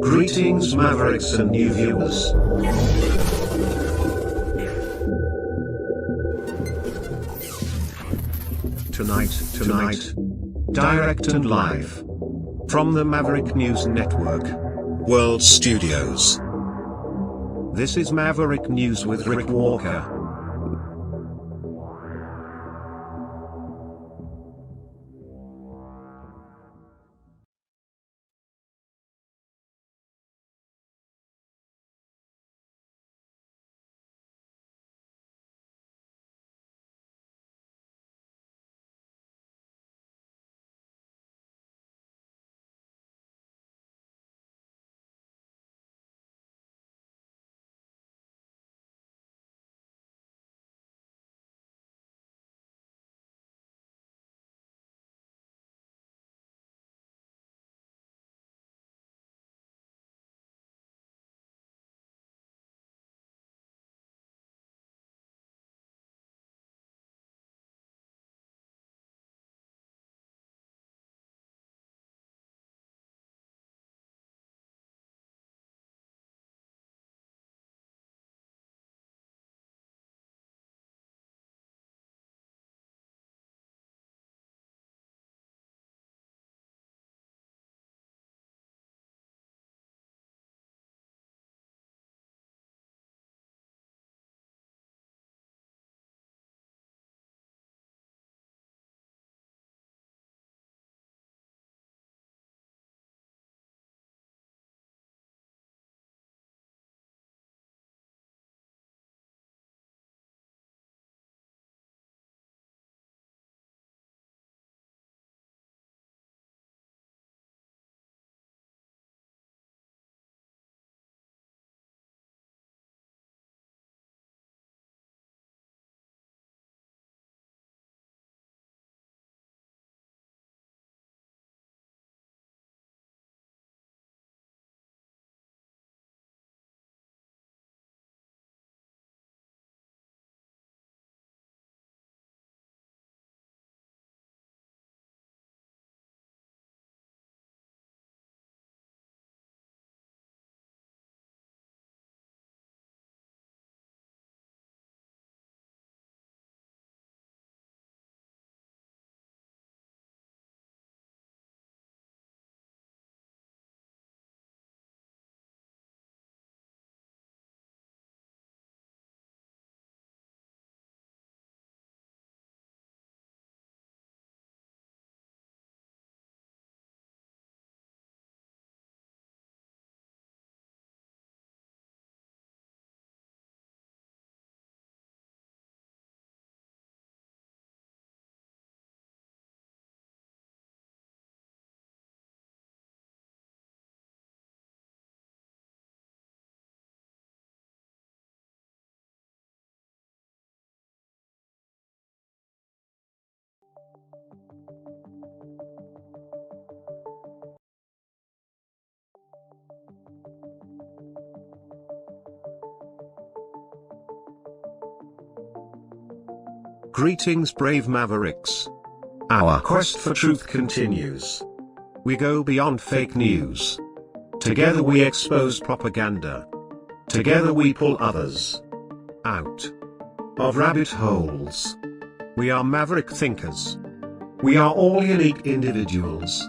Greetings Mavericks and new viewers. Tonight, direct and live, from the Maverick News Network World Studios. This is Maverick News with Rick Walker. Greetings brave Mavericks. Our quest for truth continues. We go beyond fake news. Together we expose propaganda. Together we pull others out of rabbit holes. We are Maverick thinkers. We are all unique individuals,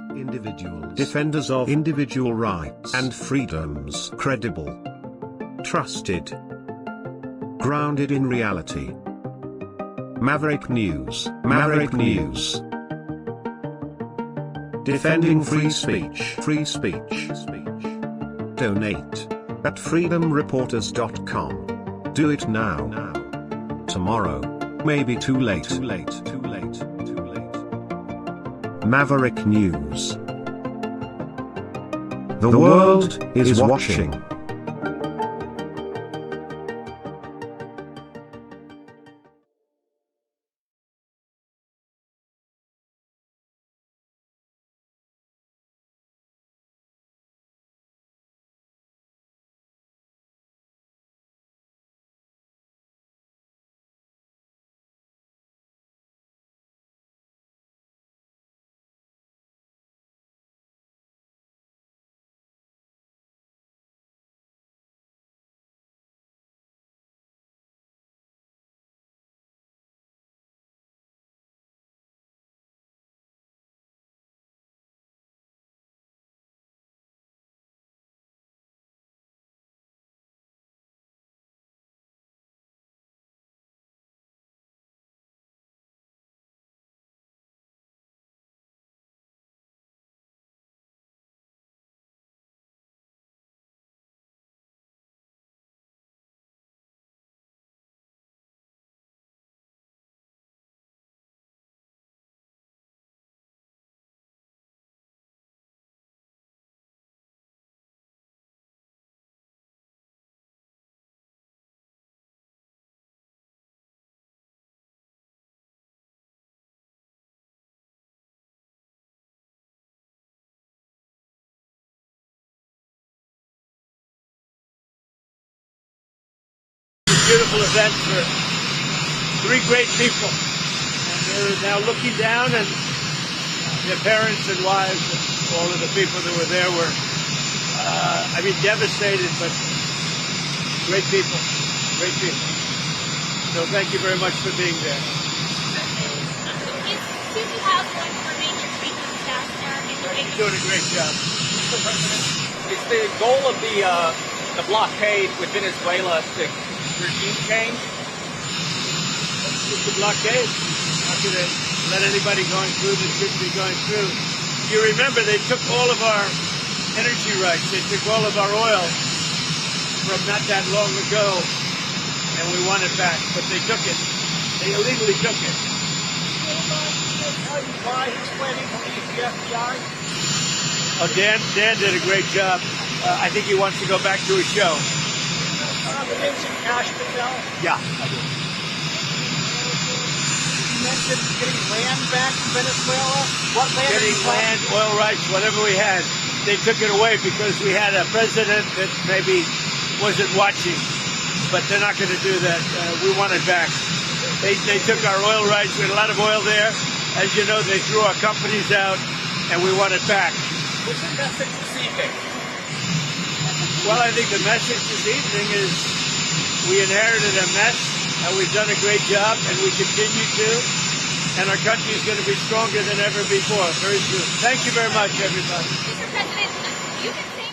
defenders of individual rights and freedoms, credible, trusted, grounded in reality. Maverick News, defending free speech, Donate at freedomreporters.com. Do it now. Tomorrow may be too late. Maverick News. The world is watching. beautiful event for three great people. And they're now looking down, and their parents and wives and all of the people that were there were, devastated, but great people, great people. So thank you very much for being there. You're doing a great job. Mr. President, is the goal of the blockade with Venezuela to regime change? It's a blockade. Not going to let anybody going through that shouldn't be going through. You remember they took all of our energy rights. They took all of our oil from not that long ago, and we want it back. But they took it. They illegally took it. Why he's planning to leave the FBI? Oh, Dan did a great job. I think he wants to go back to his show. The Vincent Cashman now? Yeah, I do. You mentioned getting land back from Venezuela. What land? Getting land, oil rights, whatever we had. They took it away because we had a president that maybe wasn't watching. But they're not going to do that. We want it back. They took our oil rights. We had a lot of oil there. As you know, they threw our companies out, and we want it back. What's the message this evening? Well, I think the message this evening is we inherited a mess, and we've done a great job, and we continue to. And our country is going to be stronger than ever before. Very soon. Thank you very much, everybody. Mr. President, you've been saying...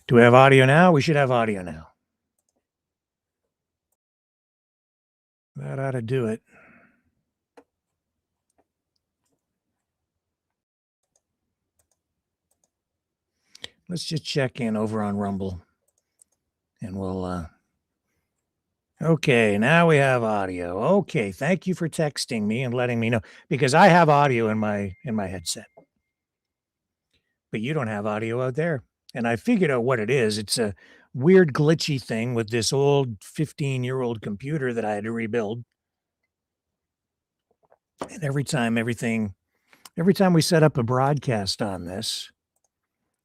Do we have audio now? We should have audio now. That ought to do it. Let's just check in over on Rumble. And we'll okay, now we have audio. Okay, thank you for texting me and letting me know, because I have audio in my headset. But you don't have audio out there. And I figured out what it is. It's a weird glitchy thing with this old 15-year-old computer that I had to rebuild. And every time we set up a broadcast on this,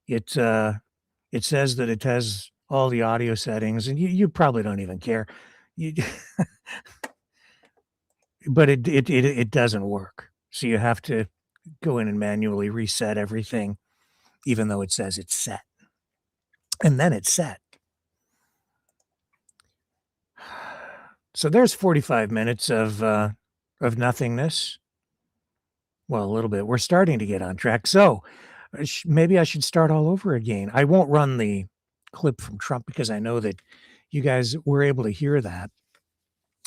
it says that it has all the audio settings, and you probably don't even care. But it doesn't work. So you have to go in and manually reset everything, even though it says it's set. And then it's set. So there's 45 minutes of nothingness. Well, a little bit. We're starting to get on track. So maybe I should start all over again. I won't run the clip from Trump because I know that you guys were able to hear that.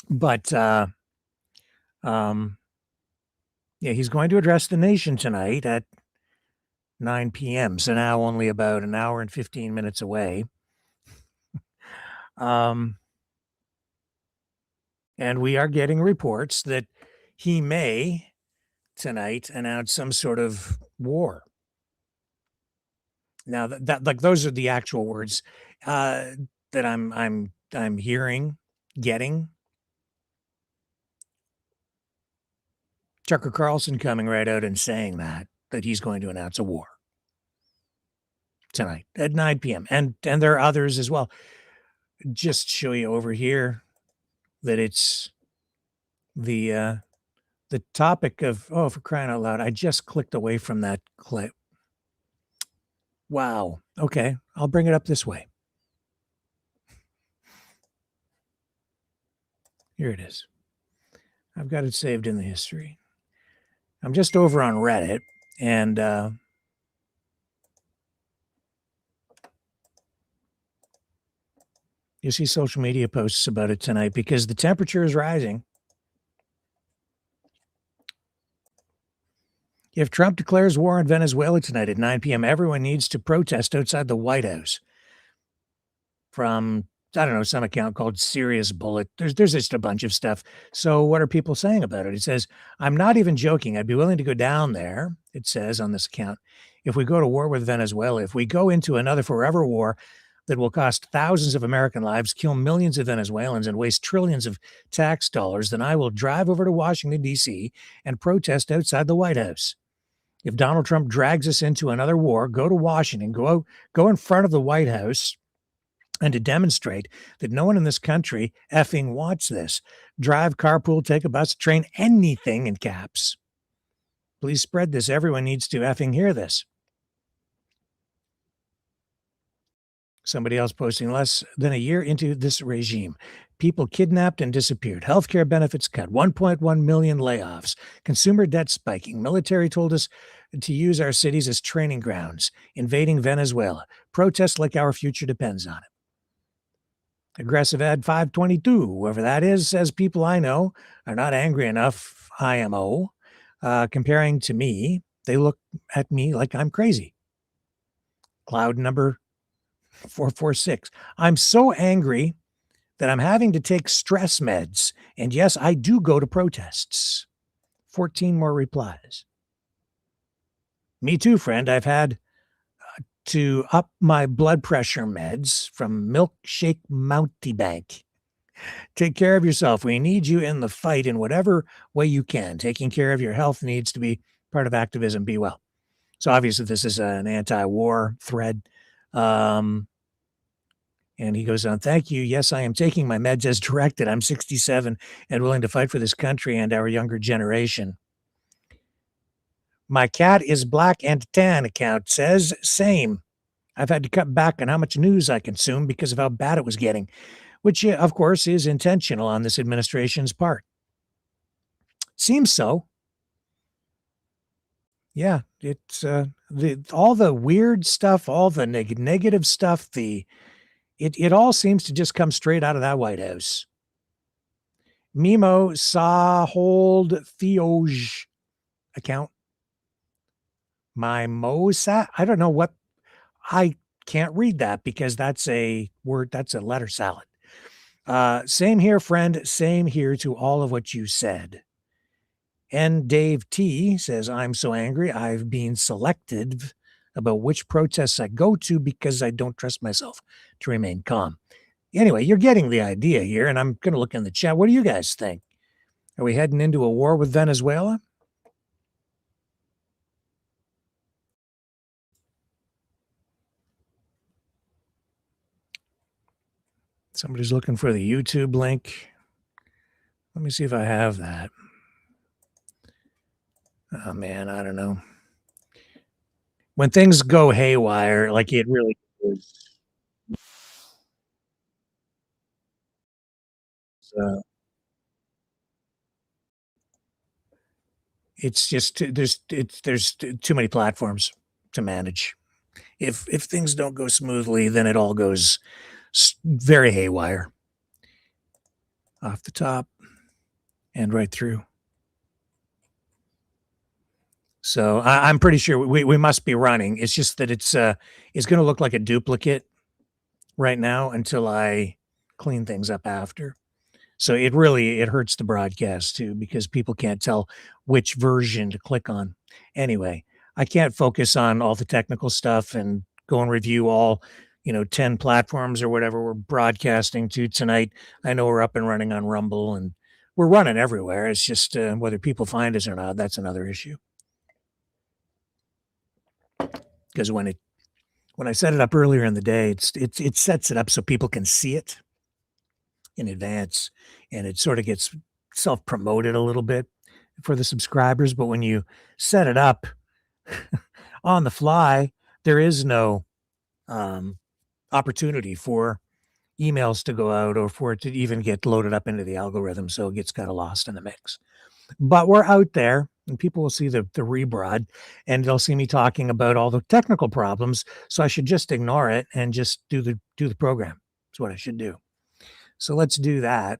But yeah, he's going to address the nation tonight at 9 p.m. So now only about an hour and 15 minutes away. And we are getting reports that he may tonight announce some sort of war. Now that like those are the actual words that I'm getting. Tucker Carlson coming right out and saying that he's going to announce a war tonight at 9 p.m. And there are others as well. Just show you over here that it's the topic of, oh, for crying out loud, I just clicked away from that clip. Wow. Okay, I'll bring it up this way. Here it is. I've got it saved in the history. I'm just over on Reddit, and you see social media posts about it tonight because the temperature is rising. If Trump declares war on Venezuela tonight at 9 p.m., everyone needs to protest outside the White House. From, I don't know, some account called Serious Bullet. There's just a bunch of stuff. So what are people saying about it? It says, I'm not even joking. I'd be willing to go down there, it says on this account, if we go to war with Venezuela, if we go into another forever war that will cost thousands of American lives, kill millions of Venezuelans, and waste trillions of tax dollars, then I will drive over to Washington, D.C. and protest outside the White House. If Donald Trump drags us into another war, go to Washington, go in front of the White House, and to demonstrate that no one in this country effing wants this. Drive, carpool, take a bus, train, anything in caps. Please spread this. Everyone needs to effing hear this. Somebody else posting, less than a year into this regime, people kidnapped and disappeared, healthcare benefits cut, 1.1 million layoffs, consumer debt spiking, military told us to use our cities as training grounds, invading Venezuela, protests like our future depends on it. Aggressive ad 522, whoever that is, says people I know are not angry enough, IMO, comparing to me. They look at me like I'm crazy. Cloud number 446. I'm so angry that I'm having to take stress meds. And yes, I do go to protests. 14 more replies. Me too, friend. I've had to up my blood pressure meds from Milkshake Mountebank. Take care of yourself. We need you in the fight in whatever way you can. Taking care of your health needs to be part of activism. Be well. So obviously this is an anti-war thread. And he goes on, thank you. Yes, I am taking my meds as directed. I'm 67 and willing to fight for this country and our younger generation. My cat is black and tan account says same. I've had to cut back on how much news I consume because of how bad it was getting, which of course is intentional on this administration's part. Seems so. Yeah, it's all the weird stuff, all the negative stuff, it all seems to just come straight out of that White House. Mimo Sahold Theoj account. Mimosa. I don't know what. I can't read that because that's a word. That's a letter salad. Same here, friend. Same here to all of what you said. And Dave T says, I'm so angry. I've been selective about which protests I go to because I don't trust myself to remain calm. Anyway, you're getting the idea here, and I'm going to look in the chat. What do you guys think? Are we heading into a war with Venezuela? Somebody's looking for the YouTube link. Let me see if I have that. Oh, man, I don't know. When things go haywire, like it really is. It's just there's too many platforms to manage. If things don't go smoothly, then it all goes very haywire. Off the top and right through. So I'm pretty sure we must be running. It's just that it's going to look like a duplicate right now until I clean things up after. So it hurts the broadcast too because people can't tell which version to click on. Anyway, I can't focus on all the technical stuff and go and review all 10 platforms or whatever we're broadcasting to tonight. I know we're up and running on Rumble and we're running everywhere. It's just whether people find us or not, that's another issue. Because when I set it up earlier in the day, it sets it up so people can see it in advance, and it sort of gets self-promoted a little bit for the subscribers. But when you set it up on the fly, there is no opportunity for emails to go out or for it to even get loaded up into the algorithm. So it gets kind of lost in the mix. But we're out there and people will see the rebroad and they'll see me talking about all the technical problems. So I should just ignore it and just do the program. That's what I should do. So let's do that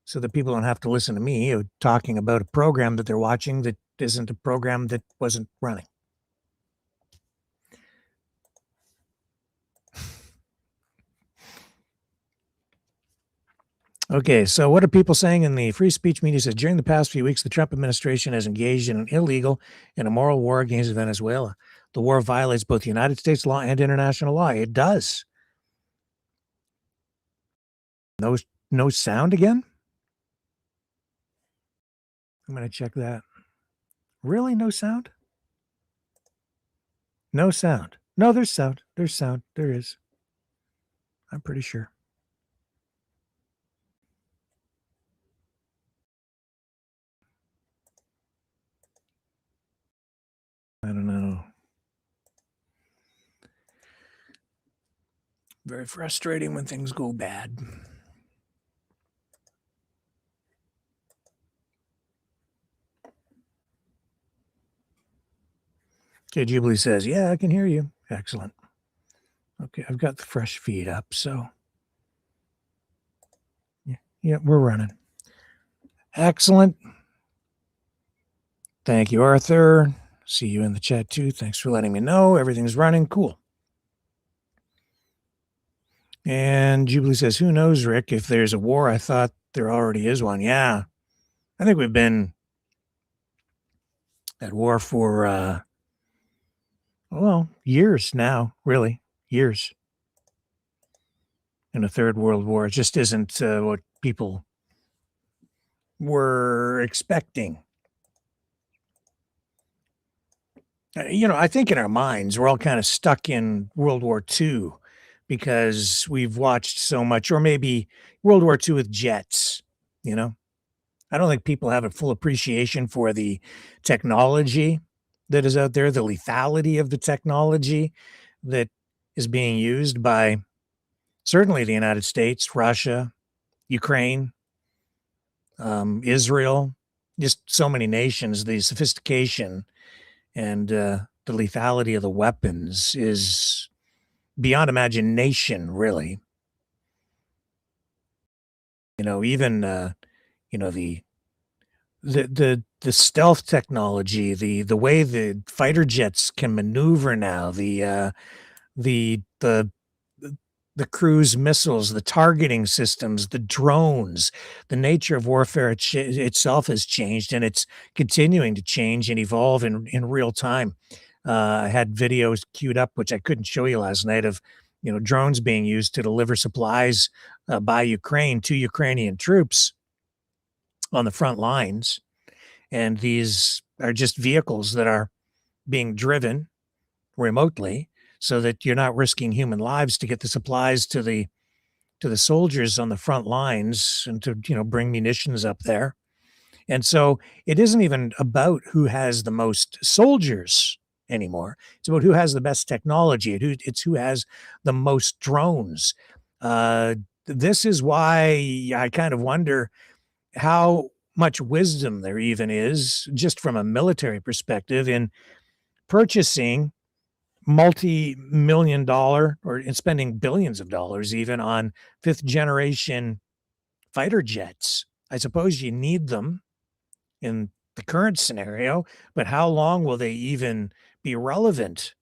so that people don't have to listen to me talking about a program that they're watching that isn't a program that wasn't running. Okay, so what are people saying in the free speech media? Says during the past few weeks, the Trump administration has engaged in an illegal and immoral war against Venezuela. The war violates both United States law and international law. It does. No sound again? I'm going to check that. Really? No sound? No sound. No, there's sound. There's sound. There is. I'm pretty sure. I don't know. Very frustrating when things go bad. Okay, Jubilee says, yeah, I can hear you. Excellent. Okay, I've got the fresh feed up, so yeah, we're running. Excellent. Thank you, Arthur. See you in the chat too. Thanks for letting me know. Everything's running. Cool. And Jubilee says, who knows, Rick, if there's a war? I thought there already is one. Yeah. I think we've been at war for, years now, really. Years. In a third world war. It just isn't what people were expecting. I think in our minds, we're all kind of stuck in World War II because we've watched so much, or maybe World War II with jets, you know? I don't think people have a full appreciation for the technology that is out there, the lethality of the technology that is being used by certainly the United States, Russia, Ukraine, Israel, just so many nations. The sophistication and the lethality of the weapons is beyond imagination, really. Even the stealth technology, the way the fighter jets can maneuver now, the the cruise missiles, the targeting systems, the drones, the nature of warfare itself has changed, and it's continuing to change and evolve in real time. I had videos queued up, which I couldn't show you last night, of drones being used to deliver supplies by Ukraine to Ukrainian troops on the front lines, and these are just vehicles that are being driven remotely so that you're not risking human lives to get the supplies to the soldiers on the front lines and to bring munitions up there. And so it isn't even about who has the most soldiers anymore. It's about who has the best technology. It's who has the most drones. This is why I kind of wonder how much wisdom there even is, just from a military perspective, in purchasing multi-million dollar or in spending billions of dollars even on fifth generation fighter jets. I suppose you need them in the current scenario, but how long will they even be relevant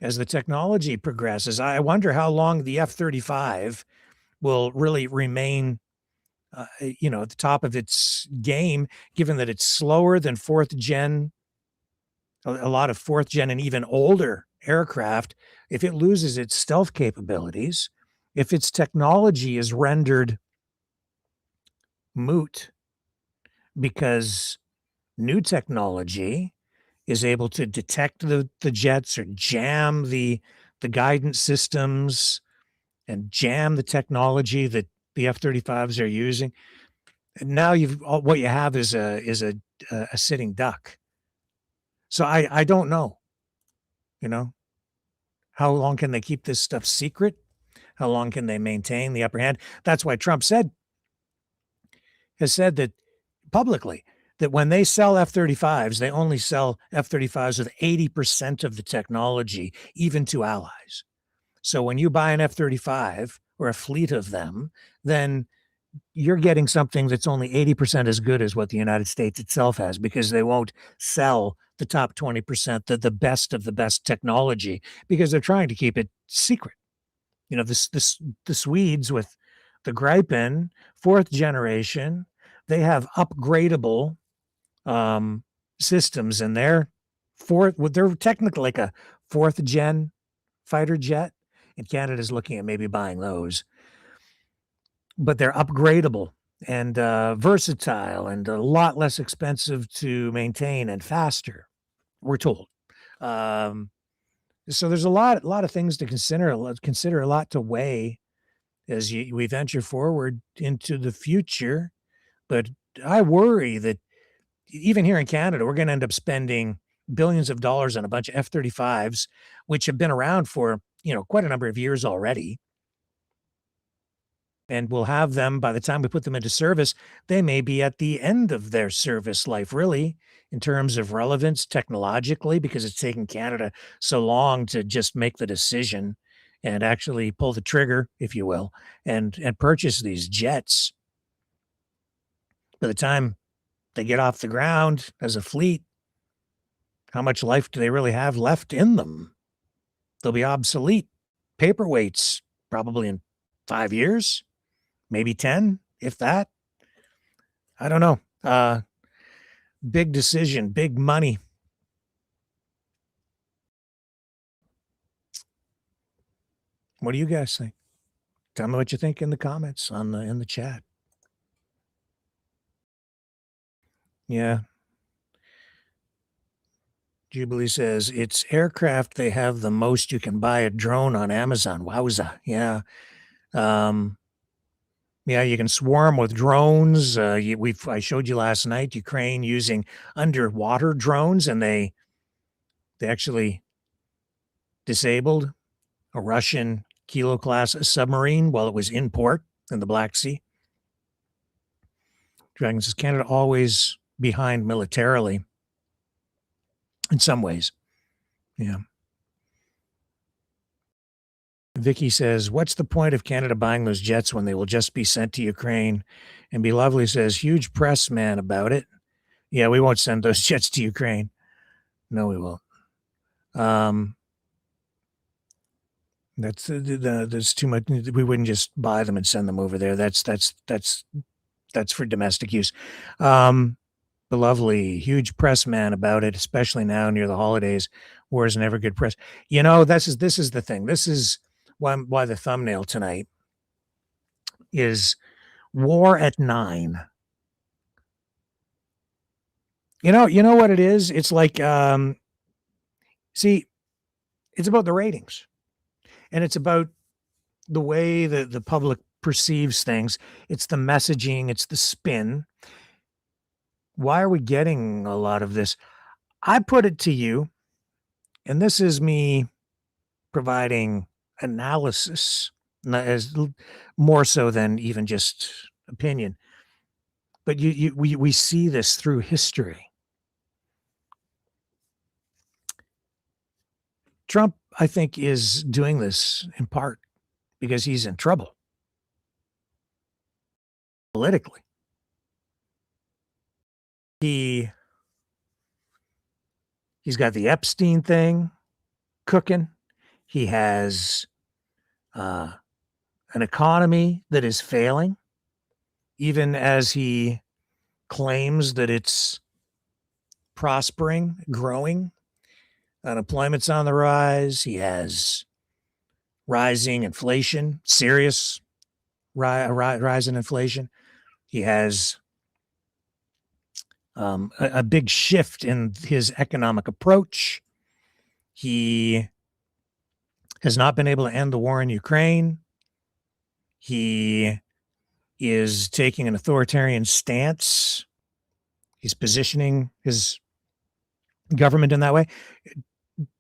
as the technology progresses? I wonder how long the F-35 will really remain at the top of its game, given that it's slower than fourth gen, a lot of fourth gen and even older aircraft. If it loses its stealth capabilities, if its technology is rendered moot because new technology is able to detect the jets or jam the guidance systems and jam the technology that the F-35s are using. And now what you have is a sitting duck. So I don't know, how long can they keep this stuff secret? How long can they maintain the upper hand? That's why Trump has said that publicly, that when they sell F-35s, they only sell F-35s with 80% of the technology, even to allies. So when you buy an F-35 or a fleet of them, then you're getting something that's only 80% as good as what the United States itself has, because they won't sell the top 20%, the best of the best technology, because they're trying to keep it secret. You know, the Swedes with the Gripen, fourth generation, they have upgradable systems in their they're technically like a fourth gen fighter jet, and Canada's looking at maybe buying those, but they're upgradable and versatile and a lot less expensive to maintain and faster, we're told. So there's a lot of things to consider, a lot to weigh as we venture forward into the future. But I worry that even here in Canada, we're going to end up spending billions of dollars on a bunch of F-35s, which have been around for, quite a number of years already. And we'll have them by the time we put them into service. They may be at the end of their service life, really, in terms of relevance technologically, because it's taken Canada so long to just make the decision and actually pull the trigger, if you will, and purchase these jets. By the time they get off the ground as a fleet, how much life do they really have left in them? They'll be obsolete. Paperweights, probably in 5 years, maybe 10, if that. I don't know. Big decision, big money. What do you guys think? Tell me what you think in the comments in the chat. Yeah. Jubilee says it's aircraft. They have the most. You can buy a drone on Amazon. Wowza. Yeah. Yeah, you can swarm with drones. I showed you last night Ukraine using underwater drones, and they actually disabled a Russian Kilo class submarine while it was in port in the Black Sea. Dragon says Canada always behind militarily in some ways. Yeah. Vicky says, what's the point of Canada buying those jets when they will just be sent to Ukraine? And Be Lovely says, huge press man about it. Yeah, we won't send those jets to Ukraine. No, we won't. That's too much. We wouldn't just buy them and send them over there. That's for domestic use. The lovely, huge press man about it, especially now near the holidays. War is never good press. This is the thing. This is why the thumbnail tonight is War at 9. You know what it is? It's like, see, it's about the ratings, and it's about the way that the public perceives things. It's the messaging, it's the spin. Why are we getting a lot of this? I put it to you, and this is me providing analysis, as more so than even just opinion. But we see this through history. Trump, I think, is doing this in part because he's in trouble politically. He's got the Epstein thing cooking. He has an economy that is failing, even as he claims that it's prospering, growing. Unemployment's on the rise. He has rising inflation, serious rise in inflation. He has a big shift in his economic approach. He has not been able to end the war in Ukraine. He is taking an authoritarian stance. He's positioning his government in that way.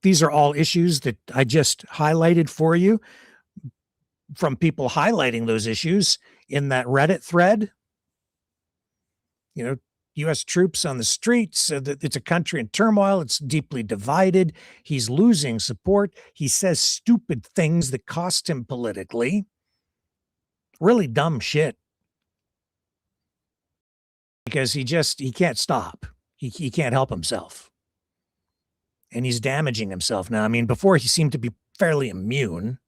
These are all issues that I just highlighted for you. from people highlighting those issues in that Reddit thread. U.S. troops on the streets. It's a country in turmoil. It's deeply divided. He's losing support. He says stupid things that cost him politically. Really dumb shit. Because he can't stop. He can't help himself. And he's damaging himself now. I mean, before he seemed to be fairly immune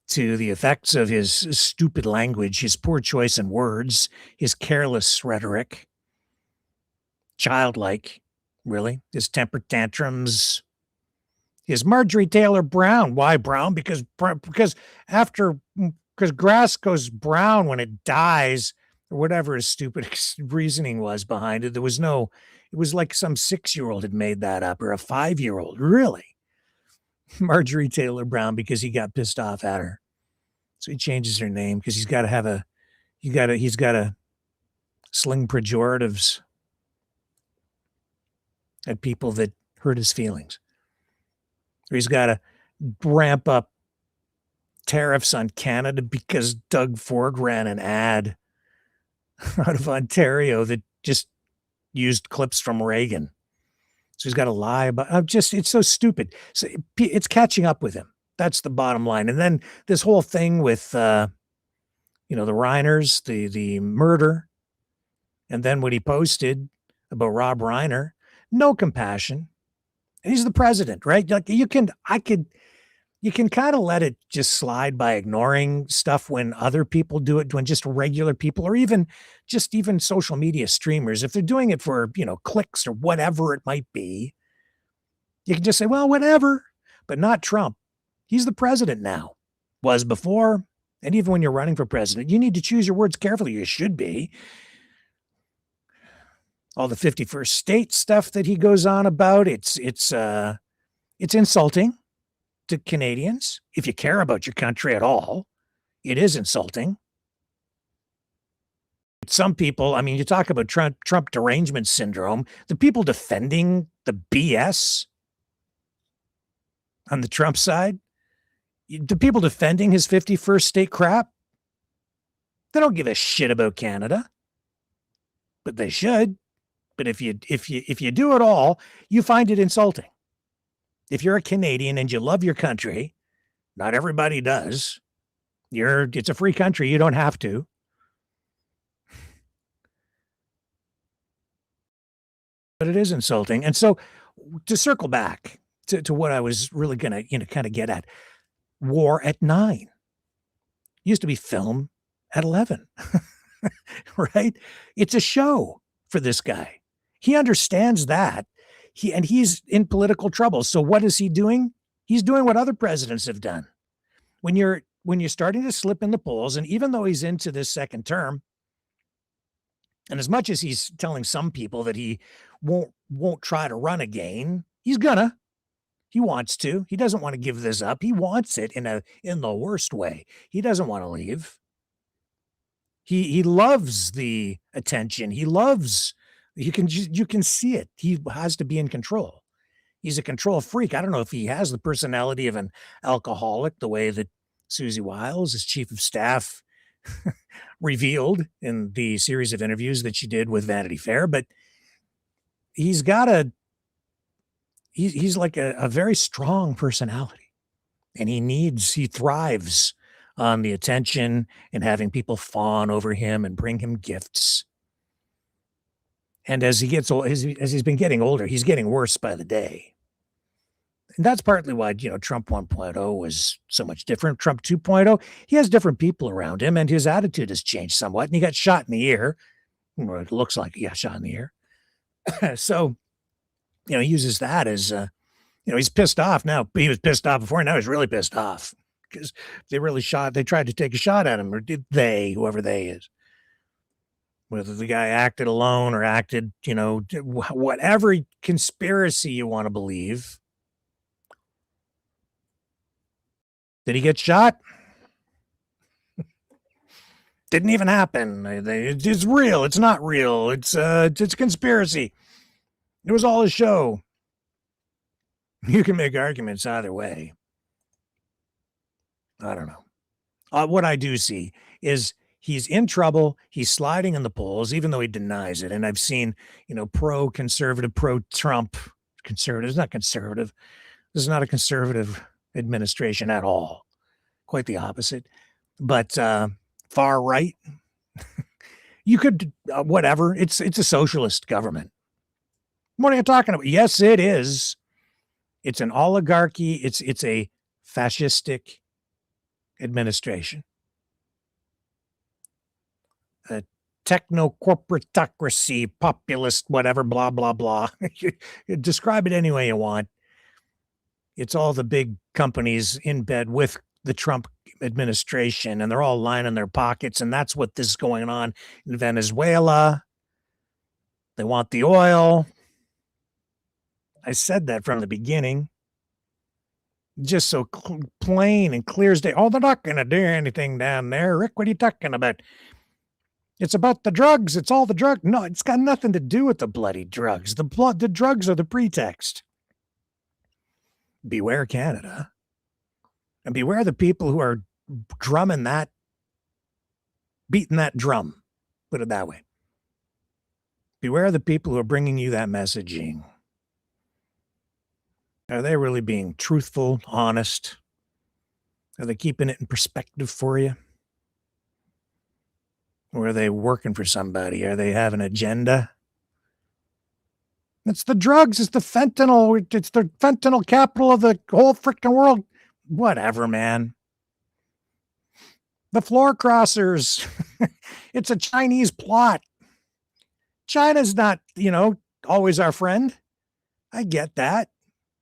to the effects of his stupid language, his poor choice in words, his careless rhetoric. Childlike, really. His temper tantrums. His Marjorie Taylor Brown. Why brown? Because grass goes brown when it dies, or whatever his stupid reasoning was behind it. It was like some 6-year-old had made that up, or a 5-year-old. Really? Marjorie Taylor Brown, because he got pissed off at her. So he changes her name because he's got to sling pejoratives at people that hurt his feelings. Or he's got to ramp up tariffs on Canada because Doug Ford ran an ad out of Ontario that just used clips from Reagan. So he's got to lie about it's so stupid. So it's catching up with him. That's the bottom line. And then this whole thing with the Reiners, the murder, and then what he posted about Rob Reiner, no compassion. And he's the president, right? Like you can kind of let it just slide by ignoring stuff when other people do it, when just regular people, or even social media streamers, if they're doing it for, clicks or whatever it might be, you can just say, well, whatever, but not Trump. He's the president now, was before. And even when you're running for president, you need to choose your words carefully. You should be. All the 51st state stuff that he goes on about, it's insulting to Canadians. If you care about your country at all, it is insulting. Some people, I mean, you talk about Trump derangement syndrome, the people defending the BS on the Trump side, the people defending his 51st state crap, they don't give a shit about Canada, but they should. But if you do it all, you find it insulting. If you're a Canadian and you love your country, not everybody does. It's a free country. You don't have to. But it is insulting. And so to circle back to what I was really going to, kind of get at, War at 9 used to be film at 11, right? It's a show for this guy. He understands that. He's in political trouble. So what is he doing? He's doing what other presidents have done. When you're starting to slip in the polls, and even though he's into this second term, and as much as he's telling some people that he won't try to run again, he's gonna. He wants to. He doesn't want to give this up. He wants it in the worst way. He doesn't want to leave. He loves the attention. He loves. You can see it. He has to be in control. He's a control freak. I don't know if he has the personality of an alcoholic, the way that Susie Wiles, his chief of staff, revealed in the series of interviews that she did with Vanity Fair, but he's like a very strong personality, and he thrives on the attention and having people fawn over him and bring him gifts. And as he gets old, as he's been getting older, he's getting worse by the day. And that's partly why, Trump 1.0 was so much different. Trump 2.0, he has different people around him, and his attitude has changed somewhat. And he got shot in the ear. Or it looks like he got shot in the ear. So, he uses that as, he's pissed off now. He was pissed off before. Now he's really pissed off because they tried to take a shot at him, or did they, whoever they is. Whether the guy acted alone or acted, whatever conspiracy you want to believe. Did he get shot? Didn't even happen. It's real. It's not real. It's a conspiracy. It was all a show. You can make arguments either way. I don't know. What I do see is he's in trouble. He's sliding in the polls, even though he denies it. And I've seen, pro-conservative, pro-Trump conservative. It's not conservative. This is not a conservative administration at all. Quite the opposite. But far right, you could whatever. It's a socialist government. What are you talking about? Yes, it is. It's an oligarchy. It's a fascistic administration. A techno-corporatocracy, populist, whatever, blah, blah, blah. You describe it any way you want. It's all the big companies in bed with the Trump administration, and they're all lining their pockets, and that's what this is going on in Venezuela. They want the oil. I said that from the beginning. Just so plain and clear as day. Oh, they're not going to do anything down there. Rick, what are you talking about? It's about the drugs. It's all the drug. No, it's got nothing to do with the bloody drugs. The drugs are the pretext. Beware Canada. And beware the people who are beating that drum. Put it that way. Beware the people who are bringing you that messaging. Are they really being truthful, honest? Are they keeping it in perspective for you? Or are they working for somebody? Are they have an agenda? It's the drugs. It's the fentanyl. It's the fentanyl capital of the whole freaking world. Whatever, man. The floor crossers. It's a Chinese plot. China's not, always our friend. I get that.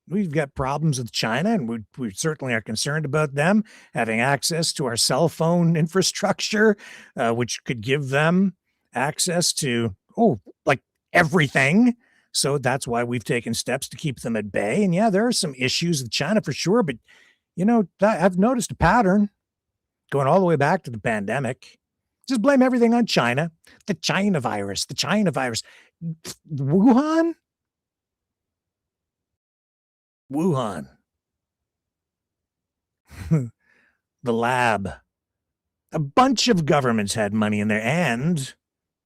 We've got problems with China, and we certainly are concerned about them having access to our cell phone infrastructure, which could give them access to, like everything. So that's why we've taken steps to keep them at bay. And yeah, there are some issues with China for sure, but I've noticed a pattern going all the way back to the pandemic. Just blame everything on China. The China virus. Wuhan. The lab. A bunch of governments had money in there, and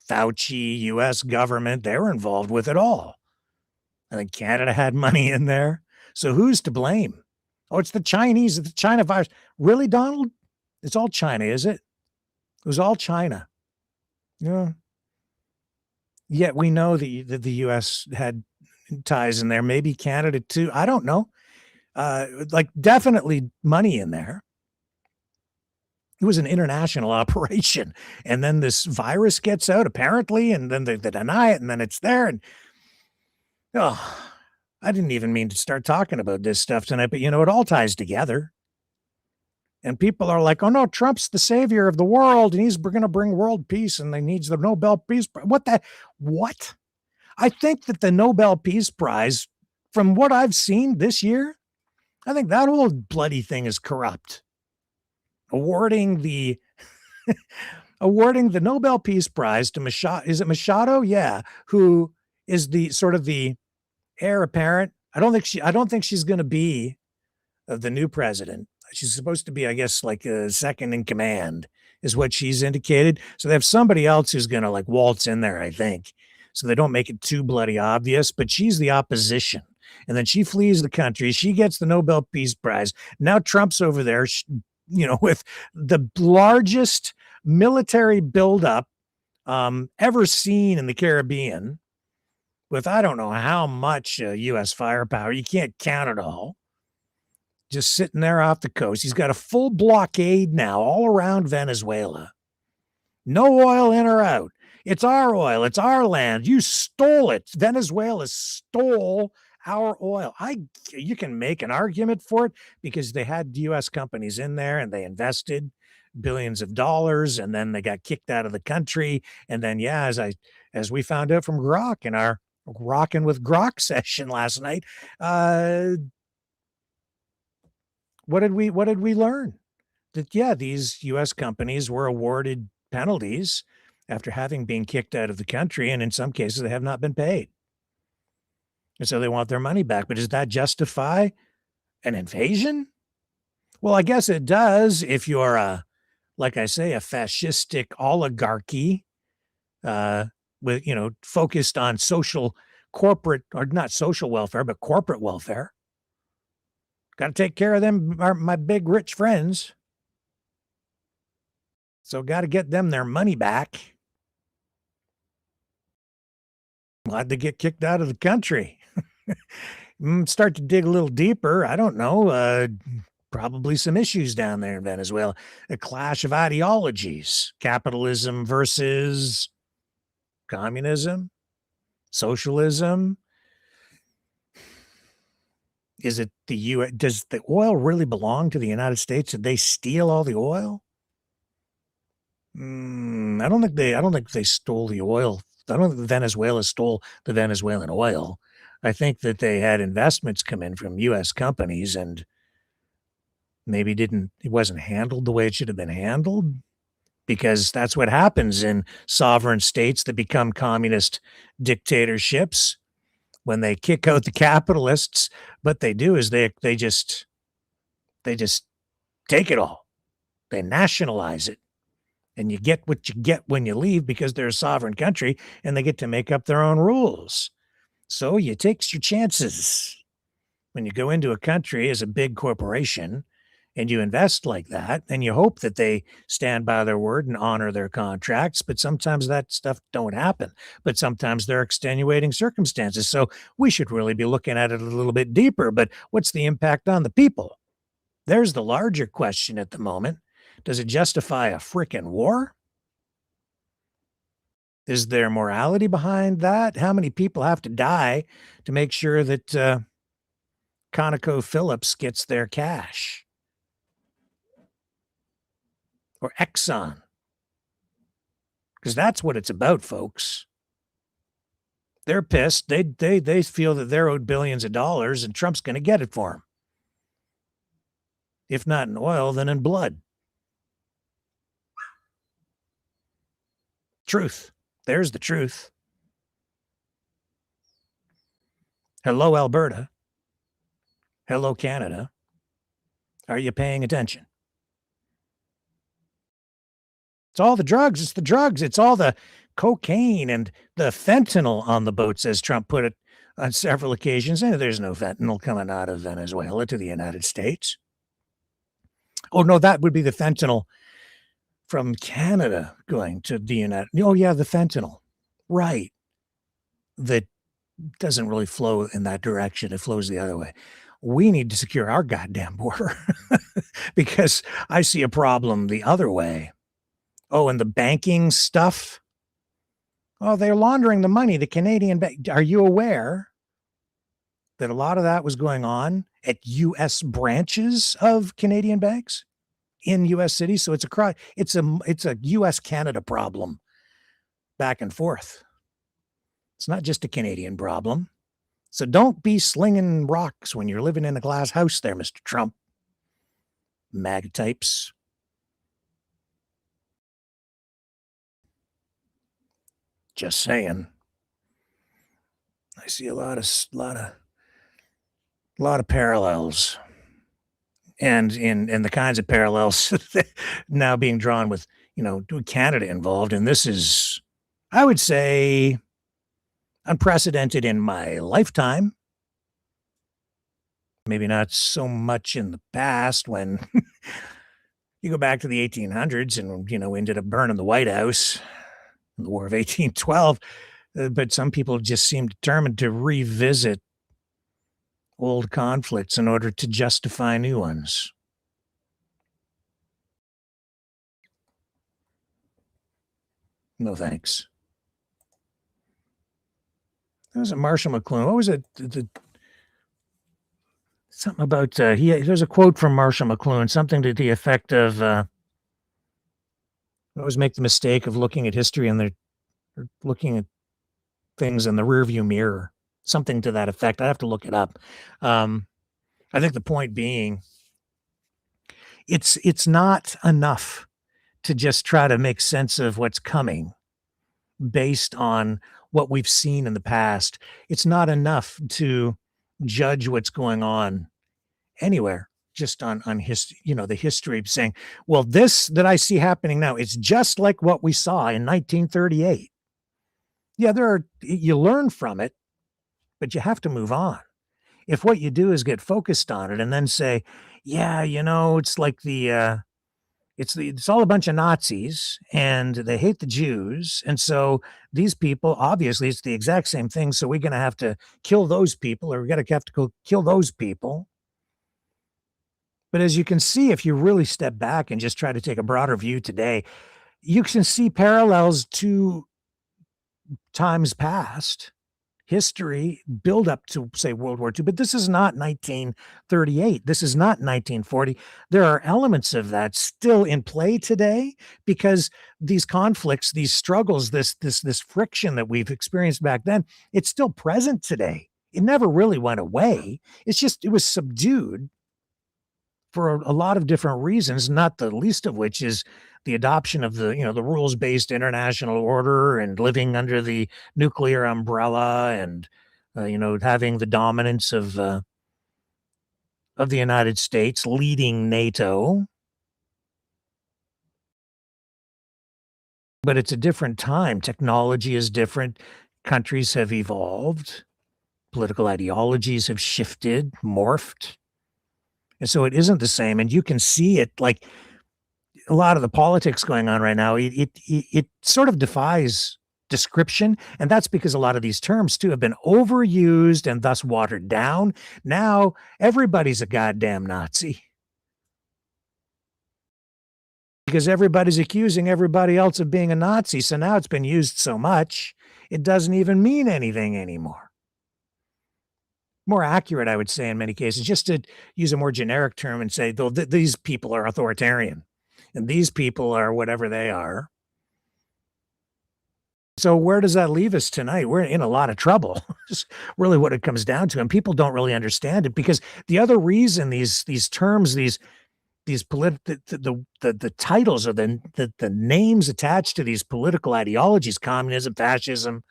Fauci, U.S. government, they were involved with it all. I think Canada had money in there. So who's to blame? Oh, it's the Chinese, it's the China virus. Really, Donald? It's all China, is it? It was all China. Yeah. Yet we know that the U.S. had ties in there. Maybe Canada too. I don't know. Definitely money in there. It was an international operation. And then this virus gets out, apparently, and then they deny it, and then it's there. And I didn't even mean to start talking about this stuff tonight, but it all ties together. And people are like, oh no, Trump's the savior of the world, and he's going to bring world peace, and he needs the Nobel Peace Prize. What? I think that the Nobel Peace Prize, from what I've seen this year, I think that whole bloody thing is corrupt. Awarding the Nobel Peace Prize to Machado. Is it Machado? Yeah. Who is the sort of the heir apparent? I don't think she's going to be the new president. She's supposed to be, I guess, like a second in command is what she's indicated. So they have somebody else who's going to like waltz in there, I think. So they don't make it too bloody obvious, but she's the opposition. And then she flees the country. She gets the Nobel Peace Prize. Now Trump's over there, with the largest military buildup ever seen in the Caribbean, with I don't know how much U.S. firepower. You can't count it all. Just sitting there off the coast. He's got a full blockade now all around Venezuela. No oil in or out. It's our oil. It's our land. You stole it. Venezuela stole our oil. You can make an argument for it because they had U.S. companies in there and they invested billions of dollars, and then they got kicked out of the country. And then, yeah, as we found out from Grok in our Rockin' with Grok session last night, what did we learn? That, yeah, these U.S. companies were awarded penalties after having been kicked out of the country, and in some cases they have not been paid. And so they want their money back. But does that justify an invasion? Well, I guess it does if you're like I say, a fascistic oligarchy with, focused on social corporate, or not social welfare, but corporate welfare. Got to take care of them, my big rich friends. So got to get them their money back. Glad they get kicked out of the country. Start to dig a little deeper. I don't know. Probably some issues down there in Venezuela. A clash of ideologies, capitalism versus communism, socialism. Is it the U.S.? Does the oil really belong to the United States? Did they steal all the oil? I don't think they stole the oil. I don't think Venezuela stole the Venezuelan oil. I think that they had investments come in from U.S. companies and maybe it wasn't handled the way it should have been handled, because that's what happens in sovereign states that become communist dictatorships when they kick out the capitalists. What they do is they just take it all. They nationalize it. And you get what you get when you leave, because they're a sovereign country and they get to make up their own rules. So you take your chances when you go into a country as a big corporation and you invest like that, and you hope that they stand by their word and honor their contracts. But sometimes that stuff don't happen. But sometimes there are extenuating circumstances. So we should really be looking at it a little bit deeper. But what's the impact on the people? There's the larger question at the moment. Does it justify a frickin' war? Is there morality behind that? How many people have to die to make sure that ConocoPhillips gets their cash? Or Exxon? Because that's what it's about, folks. They're pissed. They feel that they're owed billions of dollars and Trump's going to get it for them. If not in oil, then in blood. Truth. There's the truth. Hello, Alberta. Hello, Canada. Are you paying attention? It's all the drugs. It's the drugs. It's all the cocaine and the fentanyl on the boats, as Trump put it on several occasions. And there's no fentanyl coming out of Venezuela to the United States. Oh, no, that would be the fentanyl from Canada going to the United. Oh, yeah, the fentanyl. Right. That doesn't really flow in that direction. It flows the other way. We need to secure our goddamn border because I see a problem the other way. Oh, and the banking stuff. Oh, they're laundering the money. The Canadian bank. Are you aware that a lot of that was going on at U.S. branches of Canadian banks in U.S. cities? So it's a U.S. Canada problem back and forth. It's not just a Canadian problem. So don't be slinging rocks when you're living in a glass house there, Mr. Trump. MAGA types. Just saying. I see a lot of parallels, and in the kinds of parallels now being drawn with Canada involved, and this is, I would say, unprecedented in my lifetime. Maybe not so much in the past when you go back to the 1800s and we ended up burning the White House in the War of 1812. But some people just seem determined to revisit old conflicts in order to justify new ones. No thanks. That was a Marshall McLuhan. What was it? Something about there's a quote from Marshall McLuhan, something to the effect of always make the mistake of looking at history and looking at things in the rearview mirror. Something to that effect. I have to look it up. I think the point being, it's not enough to just try to make sense of what's coming based on what we've seen in the past. It's not enough to judge what's going on anywhere just on his, the history of saying, well, this that I see happening now, it's just like what we saw in 1938. Yeah, you learn from it, but you have to move on. If what you do is get focused on it and then say, yeah, it's like it's all a bunch of Nazis and they hate the Jews. And so these people, obviously, it's the exact same thing. So we're going to have to kill those people, or we're going to have to go kill those people. But as you can see, if you really step back and just try to take a broader view today, you can see parallels to times past history, build up to, say, World War II. But this is not 1938. This is not 1940. There are elements of that still in play today, because these conflicts, these struggles, this friction that we've experienced back then, it's still present today. It never really went away. It was subdued for a lot of different reasons, not the least of which is the adoption of the rules-based international order and living under the nuclear umbrella, and having the dominance of the United States leading NATO. But it's a different time. Technology is different. Countries have evolved. Political ideologies have shifted, morphed. And so it isn't the same. And you can see it, like a lot of the politics going on right now. It sort of defies description. And that's because a lot of these terms too have been overused and thus watered down. Now everybody's a goddamn Nazi, because everybody's accusing everybody else of being a Nazi. So now it's been used so much, it doesn't even mean anything anymore. More accurate, I would say, in many cases, just to use a more generic term and say, though, these people are authoritarian and these people are whatever they are. So where does that leave us tonight? We're in a lot of trouble. Is really what it comes down to. And people don't really understand it, because the other reason these terms, the titles, or the names attached to these political ideologies, communism, fascism,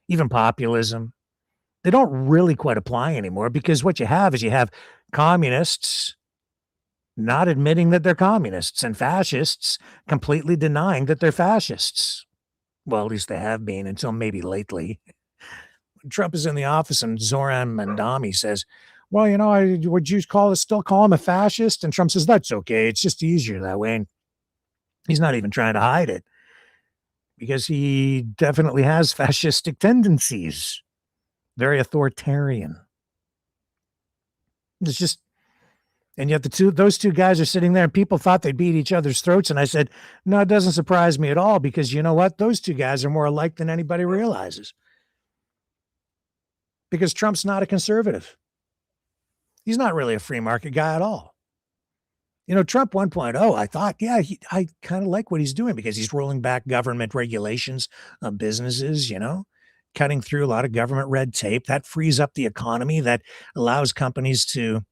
even populism, they don't really quite apply anymore, because what you have is communists not admitting that they're communists, and fascists completely denying that they're fascists. Well, at least they have been until maybe lately. Trump is in the office and Zoran Mandami says, well, would you still call him a fascist? And Trump says, that's okay. It's just easier that way. And he's not even trying to hide it, because he definitely has fascistic tendencies. Very authoritarian. It's just, and yet those two guys are sitting there and people thought they'd beat each other's throats. And I said, no, it doesn't surprise me at all, because you know what? Those two guys are more alike than anybody realizes. Because Trump's not a conservative. He's not really a free market guy at all. Trump 1.0, I thought, yeah, I kind of like what he's doing, because he's rolling back government regulations on businesses, cutting through a lot of government red tape. That frees up the economy. That allows companies to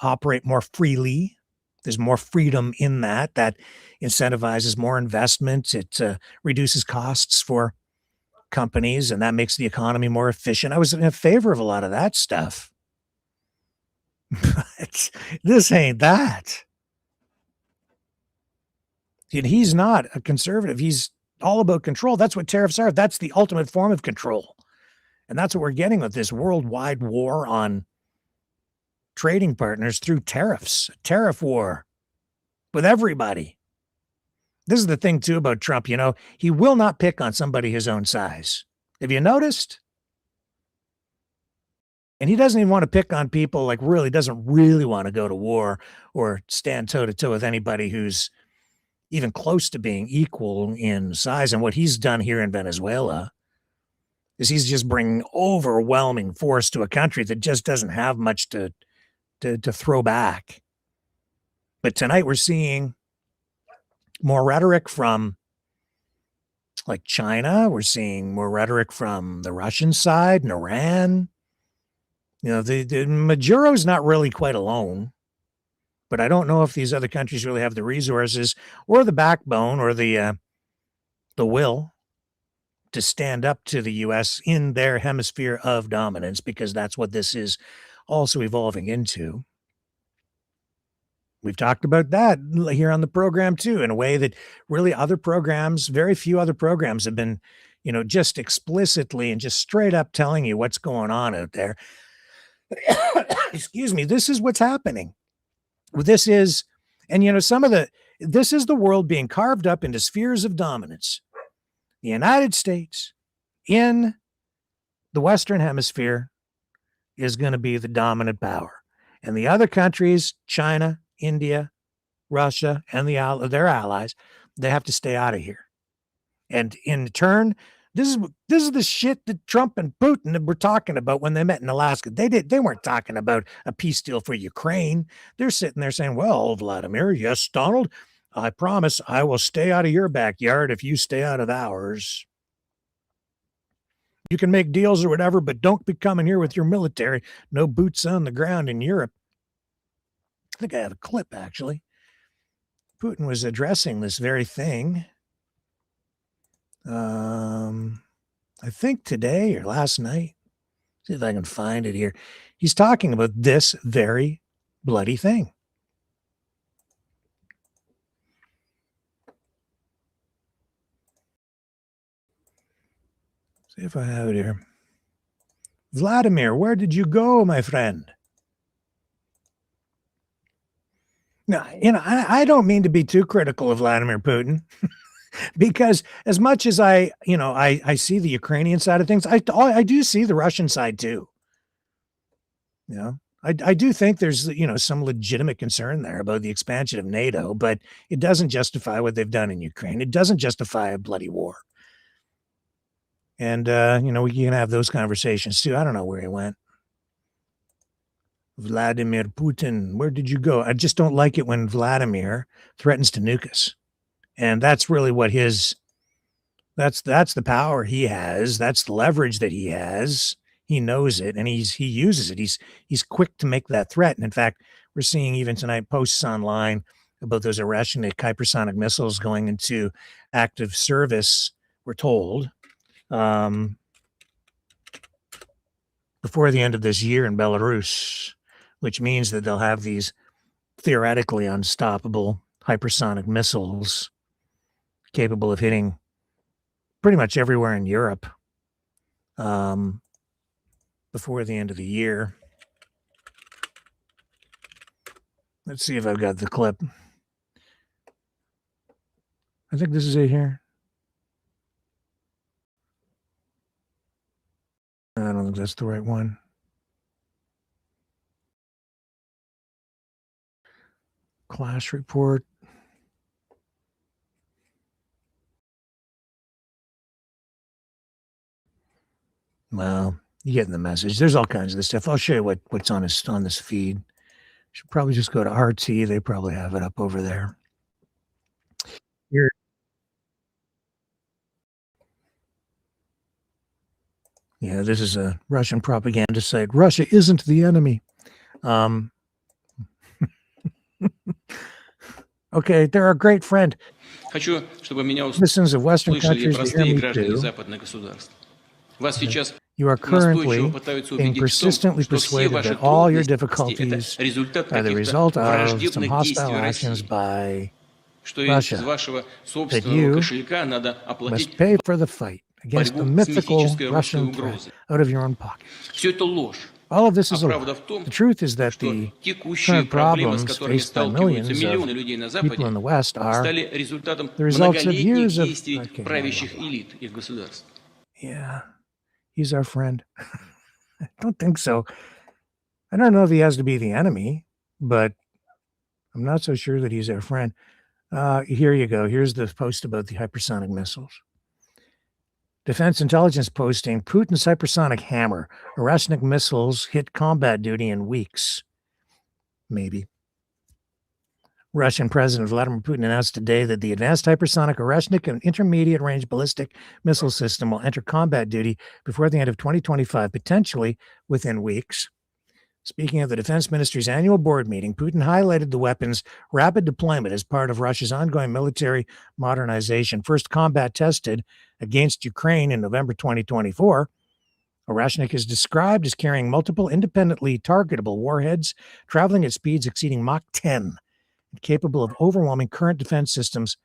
operate more freely. There's more freedom in that. That incentivizes more investment. It reduces costs for companies, and that makes the economy more efficient. I was in favor of a lot of that stuff. But this ain't that. And he's not a conservative. He's all about control. That's what tariffs are. That's the ultimate form of control. And that's what we're getting with this worldwide war on trading partners through tariffs, tariff war with everybody. This is the thing too about Trump. He will not pick on somebody his own size. Have you noticed? And he doesn't even want to pick on people, like really doesn't really want to go to war or stand toe to toe with anybody who's even close to being equal in size. And what he's done here in Venezuela is he's just bringing overwhelming force to a country that just doesn't have much to throw back. But tonight we're seeing more rhetoric from like China. We're seeing more rhetoric from the Russian side and Iran. The Maduro's not really quite alone, but I don't know if these other countries really have the resources or the backbone or the will to stand up to the U.S. in their hemisphere of dominance, because that's what this is also evolving into. We've talked about that here on the program too, in a way that really other programs, very few other programs have been, just explicitly and just straight up telling you what's going on out there. Excuse me. This is what's happening. This is, and this is the world being carved up into spheres of dominance. The United States in the Western Hemisphere is going to be the dominant power. And the other countries, China, India, Russia, and their allies, they have to stay out of here. And in turn, this is the shit that Trump and Putin were talking about when they met in Alaska. They weren't talking about a peace deal for Ukraine. They're sitting there saying, well, Vladimir, yes, Donald, I promise I will stay out of your backyard if you stay out of ours. You can make deals or whatever, but don't be coming here with your military. No boots on the ground in Europe. I think I have a clip, actually. Putin was addressing this very thing. I think today or last night. See if I can find it here. He's talking about this very bloody thing. See if I have it here. Vladimir, where did you go, my friend? Now, I don't mean to be too critical of Vladimir Putin. Because as much as I see the Ukrainian side of things, I do see the Russian side too. I do think there's, some legitimate concern there about the expansion of NATO, but it doesn't justify what they've done in Ukraine. It doesn't justify a bloody war. And, we can have those conversations too. I don't know where he went. Vladimir Putin, where did you go? I just don't like it when Vladimir threatens to nuke us. And that's really what that's the power he has. That's the leverage that he has. He knows it and he uses it. He's quick to make that threat. And in fact, we're seeing even tonight posts online about those Iranian hypersonic missiles going into active service, we're told, before the end of this year in Belarus, which means that they'll have these theoretically unstoppable hypersonic missiles capable of hitting pretty much everywhere in Europe before the end of the year. Let's see if I've got the clip. I think this is it here. I don't think that's the right one. Clash report. Well, you're getting the message. There's all kinds of this stuff. I'll show you what's on this feed. Should probably just go to RT. They probably have it up over there. Here. Yeah, this is a Russian propaganda site. Russia isn't the enemy. Okay, they're our great friend. Citizens of Western countries to hear me too. You are currently being persistently persuaded that all your difficulties are the result of some hostile actions by Russia, that you must pay for the fight against the mythical Russian threat out of your own pocket. All of this is a lie. The truth is that the current problems faced by millions of people in the West are the results of years of... Yeah, he's our friend. I don't think so. I don't know if he has to be the enemy, but I'm not so sure that he's our friend. Here you go. Here's the post about the hypersonic missiles. Defense intelligence posting, Putin's hypersonic hammer. Oreshnik missiles hit combat duty in weeks. Maybe. Russian President Vladimir Putin announced today that the advanced hypersonic Oreshnik and intermediate-range ballistic missile system will enter combat duty before the end of 2025, potentially within weeks. Speaking of the Defense Ministry's annual board meeting, Putin highlighted the weapon's rapid deployment as part of Russia's ongoing military modernization. First combat tested against Ukraine in November 2024. Oreshnik is described as carrying multiple independently targetable warheads, traveling at speeds exceeding Mach 10 capable of overwhelming current defense systems.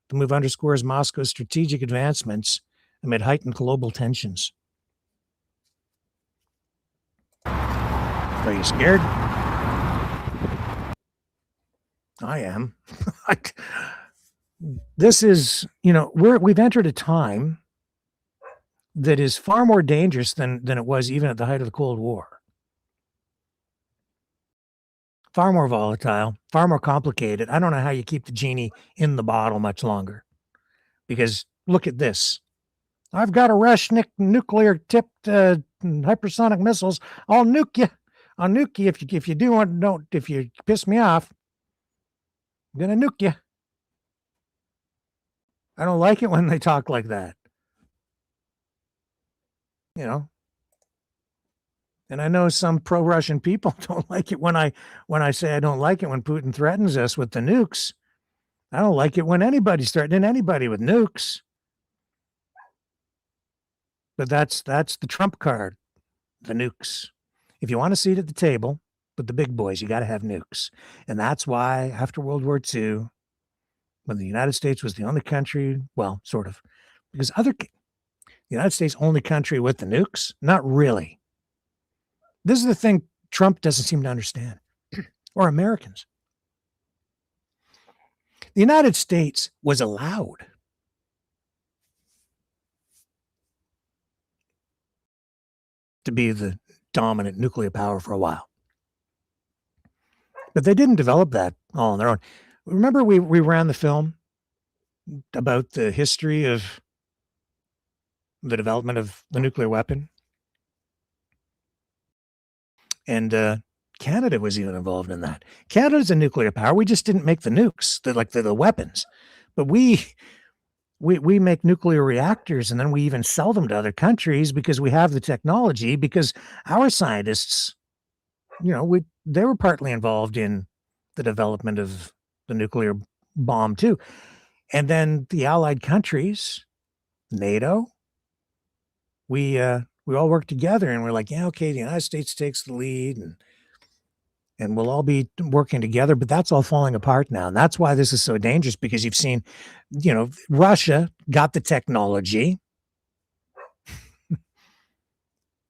The move underscores Moscow's strategic advancements amid heightened global tensions. Are you scared? I am. This is, we've entered a time that is far more dangerous than it was even at the height of the Cold War. Far more volatile, far more complicated. I don't know how you keep the genie in the bottle much longer. Because look at this. I've got a Reshnik nuclear-tipped hypersonic missiles. I'll nuke you. I'll nuke you if you piss me off. I'm gonna nuke you. I don't like it when they talk like that. And I know some pro-Russian people don't like it when I say I don't like it when Putin threatens us with the nukes. I don't like it when anybody's threatening anybody with nukes. But that's the trump card, the nukes. If you want a seat at the table with the big boys, you got to have nukes. And that's why after World War II, when the United States was the only country, well, sort of, because the United States only country with the nukes? Not really. This is the thing Trump doesn't seem to understand, or Americans. The United States was allowed to be the dominant nuclear power for a while. But they didn't develop that all on their own. Remember we ran the film about the history of the development of the nuclear weapon? And Canada was even involved in that. Canada's a nuclear power. We just didn't make the nukes, the weapons. But we make nuclear reactors, and then we even sell them to other countries because we have the technology, because our scientists, they were partly involved in the development of the nuclear bomb too. And then the allied countries, NATO, we all work together, and we're like, yeah, okay, the United States takes the lead, and we'll all be working together, but that's all falling apart now. And that's why this is so dangerous, because you've seen, Russia got the technology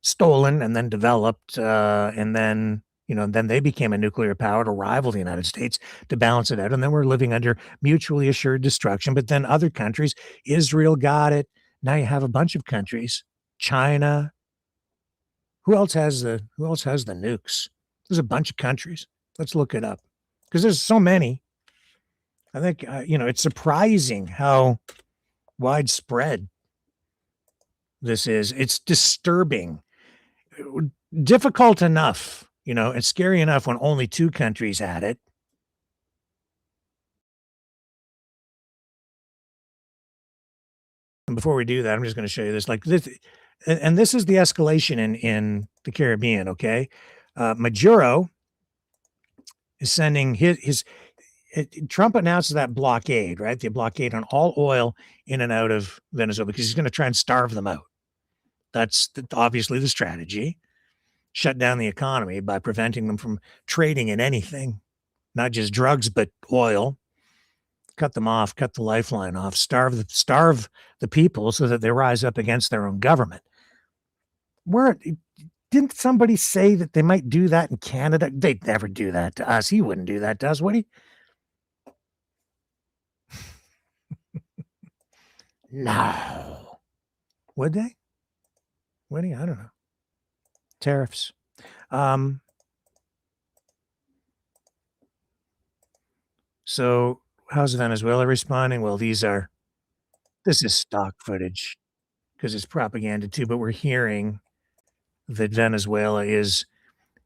stolen and then developed, and then, then they became a nuclear power to rival the United States to balance it out. And then we're living under mutually assured destruction. But then other countries, Israel got it. Now you have a bunch of countries, China. Who else has the nukes? There's a bunch of countries. Let's look it up, because there's so many. I think, it's surprising how widespread this is. It's disturbing, difficult enough, and scary enough when only 2 countries had it. And before we do that, I'm just going to show you this. Like this, and this is the escalation in the Caribbean. Okay, Maduro is sending his Trump announces that blockade, right? The blockade on all oil in and out of Venezuela, because he's going to try and starve them out. That's obviously the strategy. Shut down the economy by preventing them from trading in anything, not just drugs, but oil. Cut them off, cut the lifeline off, starve the people so that they rise up against their own government. Didn't somebody say that they might do that in Canada? They'd never do that to us. He wouldn't do that to us, would he? No. Would they? Would he? I don't know. Tariffs. So how's Venezuela responding? Well, this is stock footage because it's propaganda too, but we're hearing that Venezuela is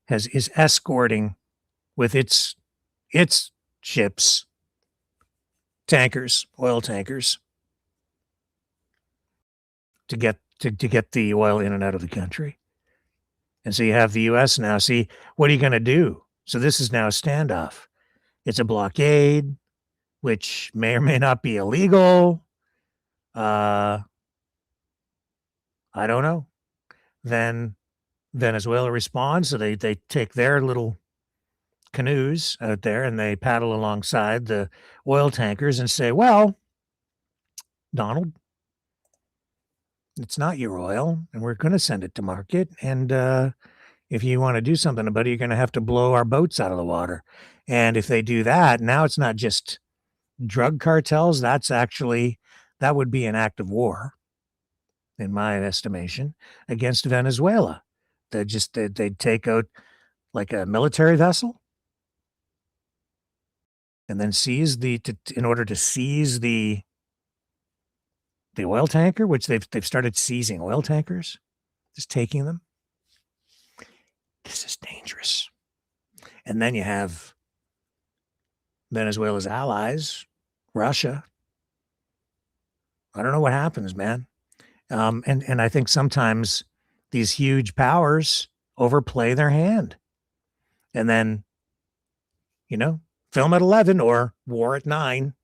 escorting with its ships, tankers, oil tankers, to get the oil in and out of the country. And so you have the US now. See, what are you going to do? So this is now a standoff. It's a blockade, which may or may not be illegal. I don't know. Then Venezuela responds, so they take their little canoes out there and they paddle alongside the oil tankers and say, well, Donald, it's not your oil and we're going to send it to market. And if you want to do something about it, you're going to have to blow our boats out of the water. And if they do that, now it's not just drug cartels. That would be an act of war, in my estimation, against Venezuela. They'd take out like a military vessel and then seize in order to seize the oil tanker, which they've started seizing oil tankers, just taking them. This is dangerous. And then you have Venezuela's allies, Russia. I don't know what happens, man. And I think sometimes these huge powers overplay their hand. And then, film at 11 or war at 9.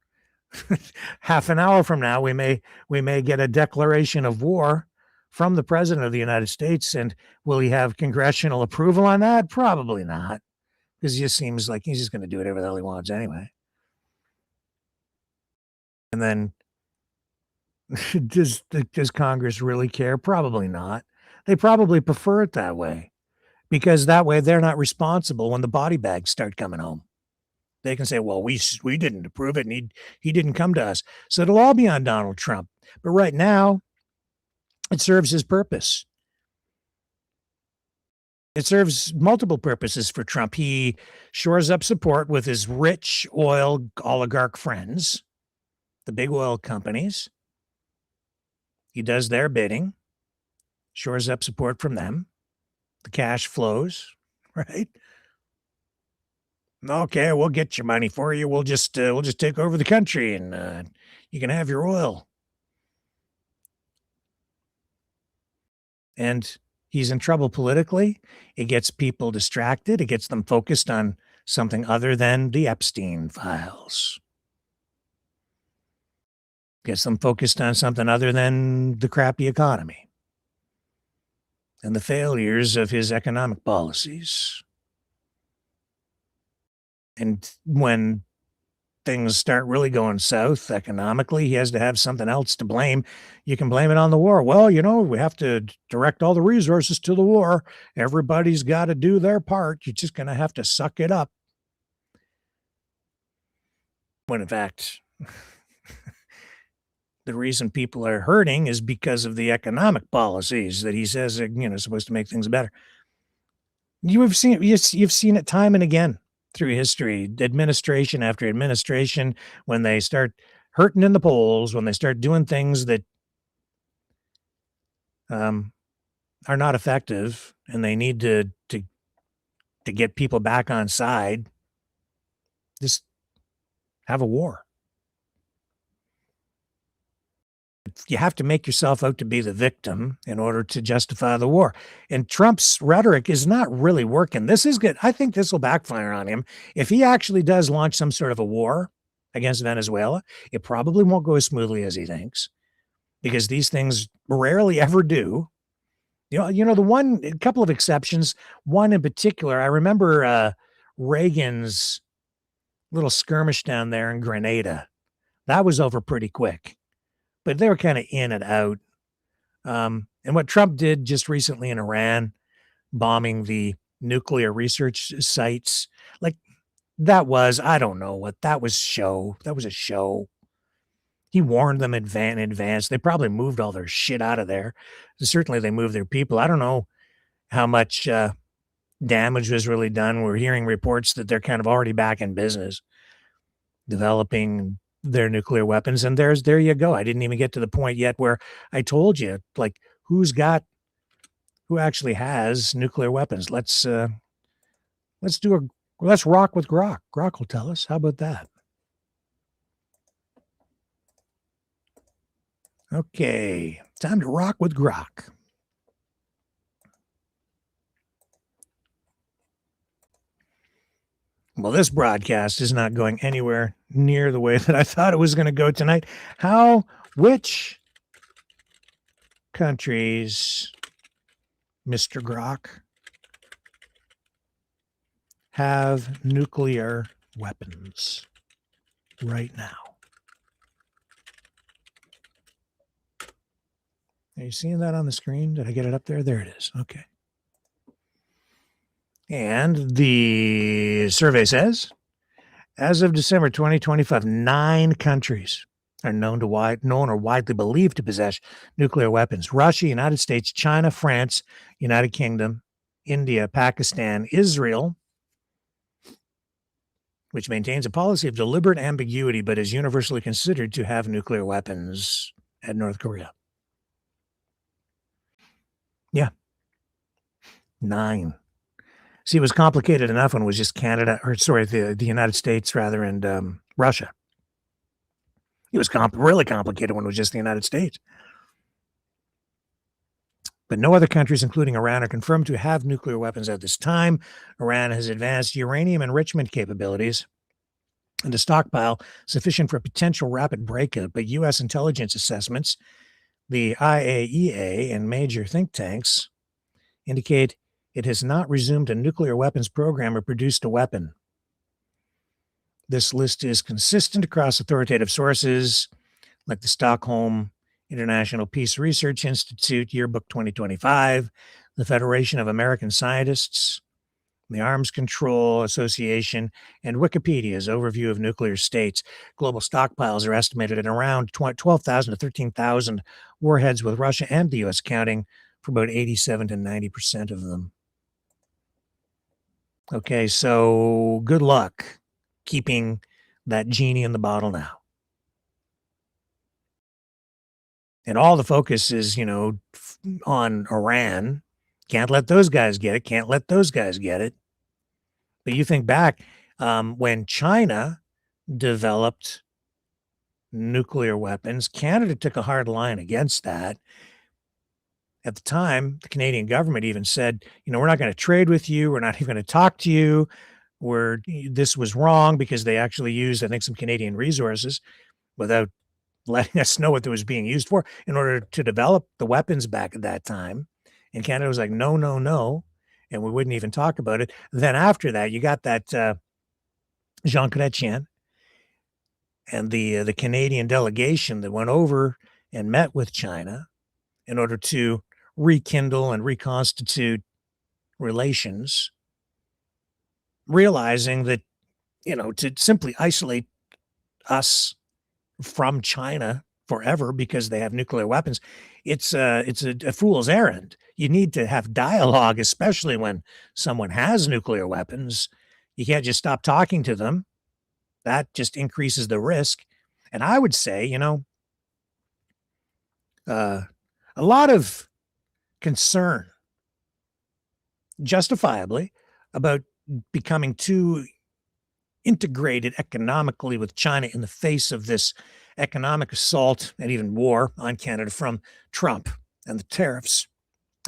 Half an hour from now, we may get a declaration of war from the president of the United States. And will he have congressional approval on that? Probably not, because it just seems like he's just going to do whatever the hell he wants anyway. And then does Congress really care? Probably not. They probably prefer it that way, because that way they're not responsible when the body bags start coming home. They can say, well, we didn't approve it and he didn't come to us. So it'll all be on Donald Trump. But right now, it serves his purpose. It serves multiple purposes for Trump. He shores up support with his rich oil oligarch friends, the big oil companies. He does their bidding, shores up support from them. The cash flows, right? Okay, we'll get your money for you. We'll just take over the country and you can have your oil. And he's in trouble politically. It gets people distracted. It gets them focused on something other than the Epstein files. Gets them focused on something other than the crappy economy and the failures of his economic policies. And when things start really going south economically, he has to have something else to blame. You can blame it on the war. Well, we have to direct all the resources to the war. Everybody's got to do their part. You're just going to have to suck it up. When in fact, the reason people are hurting is because of the economic policies that he says are, supposed to make things better. You've seen it time and again through history, administration after administration, when they start hurting in the polls, when they start doing things that are not effective, and they need to get people back on side, just have a war. You have to make yourself out to be the victim in order to justify the war. And Trump's rhetoric is not really working. This is good. I think this will backfire on him. If he actually does launch some sort of a war against Venezuela, it probably won't go as smoothly as he thinks, because these things rarely ever do. A couple of exceptions, one in particular, I remember Reagan's little skirmish down there in Grenada. That was over pretty quick. But they were kind of in and out. And what Trump did just recently in Iran, bombing the nuclear research sites, I don't know what, that was show. That was a show. He warned them in advance. They probably moved all their shit out of there. Certainly they moved their people. I don't know how much damage was really done. We're hearing reports that they're kind of already back in business, developing their nuclear weapons. And there you go. I didn't even get to the point yet where I told you, who actually has nuclear weapons. Let's rock with Grok. Grok will tell us. How about that? Okay, time to rock with Grok. Well, this broadcast is not going anywhere near the way that I thought it was going to go tonight. Which countries, Mr. Grok, have nuclear weapons right now? Are you seeing that on the screen? Did I get it up there? There it is. Okay. And the survey says, as of December 2025, 9 countries are known or widely believed to possess nuclear weapons: Russia, United States, China, France, United Kingdom, India, Pakistan, Israel, which maintains a policy of deliberate ambiguity but is universally considered to have nuclear weapons, and North Korea. Yeah. 9. See, it was complicated enough when it was just the United States rather, and Russia. It was really complicated when it was just the United States. But no other countries, including Iran, are confirmed to have nuclear weapons at this time. Iran has advanced uranium enrichment capabilities and a stockpile sufficient for a potential rapid breakout, but U.S. intelligence assessments, the IAEA, and major think tanks indicate it has not resumed a nuclear weapons program or produced a weapon. This list is consistent across authoritative sources like the Stockholm International Peace Research Institute Yearbook 2025, the Federation of American Scientists, the Arms Control Association, and Wikipedia's overview of nuclear states. Global stockpiles are estimated at around 12,000 to 13,000 warheads, with Russia and the U.S. accounting for about 87 to 90% of them. Okay, so good luck keeping that genie in the bottle now. And all the focus is, on Iran. Can't let those guys get it. Can't let those guys get it. But you think back when China developed nuclear weapons, Canada took a hard line against that. At the time, the Canadian government even said, we're not going to trade with you. We're not even going to talk to you. This was wrong because they actually used, I think, some Canadian resources without letting us know what it was being used for in order to develop the weapons back at that time. And Canada was like, no, no, no. And we wouldn't even talk about it. Then after that, you got that Jean Chrétien and the Canadian delegation that went over and met with China in order to rekindle and reconstitute relations, realizing that, to simply isolate us from China forever because they have nuclear weapons, it's a fool's errand. You need to have dialogue, especially when someone has nuclear weapons. You can't just stop talking to them. That just increases the risk. And I would say, a lot of concern, justifiably, about becoming too integrated economically with China in the face of this economic assault and even war on Canada from Trump and the tariffs,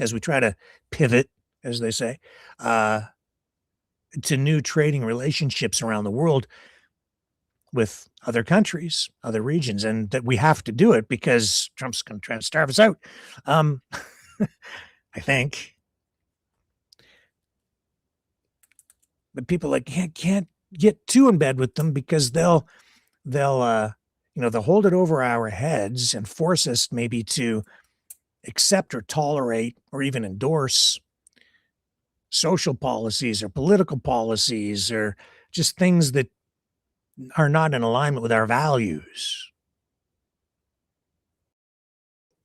as we try to pivot, as they say, to new trading relationships around the world with other countries, other regions, and that we have to do it because Trump's going to try to starve us out. I think. But people can't get too in bed with them because they'll hold it over our heads and force us maybe to accept or tolerate or even endorse social policies or political policies or just things that are not in alignment with our values.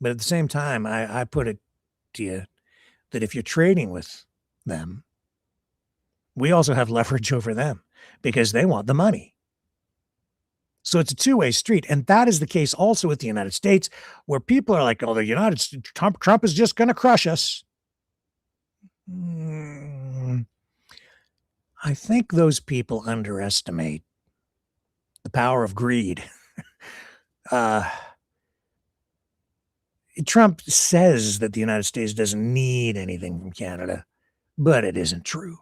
But at the same time, I put it to you that if you're trading with them, we also have leverage over them because they want the money. So it's a two-way street. And that is the case also with the United States, where people are like, oh, the United States, Trump is just going to crush us. I think those people underestimate the power of greed. Trump says that the United States doesn't need anything from Canada, but it isn't true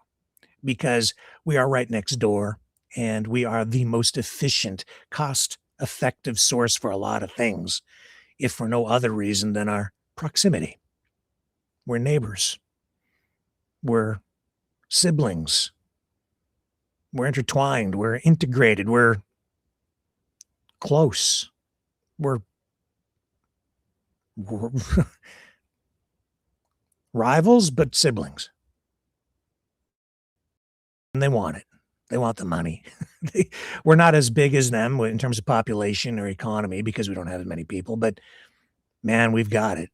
because we are right next door and we are the most efficient, cost-effective source for a lot of things, if for no other reason than our proximity. We're neighbors. We're siblings. We're intertwined. We're integrated. We're close. We're rivals, but siblings. And they want it. They want the money. We're not as big as them in terms of population or economy because we don't have as many people, but man, we've got it.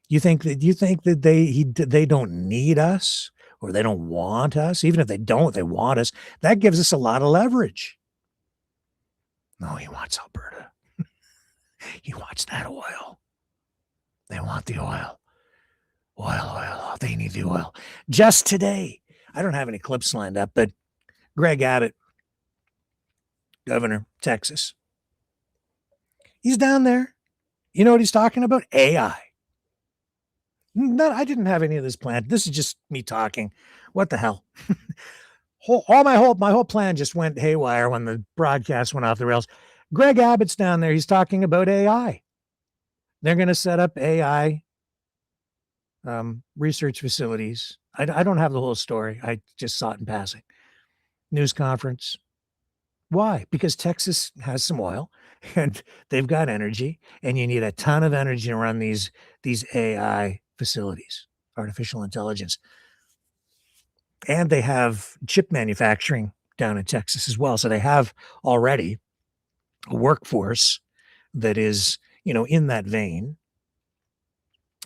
You think that they don't need us or they don't want us? Even if they don't, they want us. That gives us a lot of leverage. No, he wants Alberta. He wants that oil. They want the oil. Oil. They need the oil. Just today, I don't have any clips lined up, but Greg Abbott, governor, Texas, he's down there. You know what he's talking about? AI. No, I didn't have any of this planned. This is just me talking. What the hell? My whole plan just went haywire when the broadcast went off the rails. Greg Abbott's down there. He's talking about AI. They're going to set up AI research facilities. I don't have the whole story. I just saw it in passing. News conference. Why? Because Texas has some oil and they've got energy, and you need a ton of energy to run these AI facilities, artificial intelligence. And they have chip manufacturing down in Texas as well. So they have already a workforce that is, in that vein.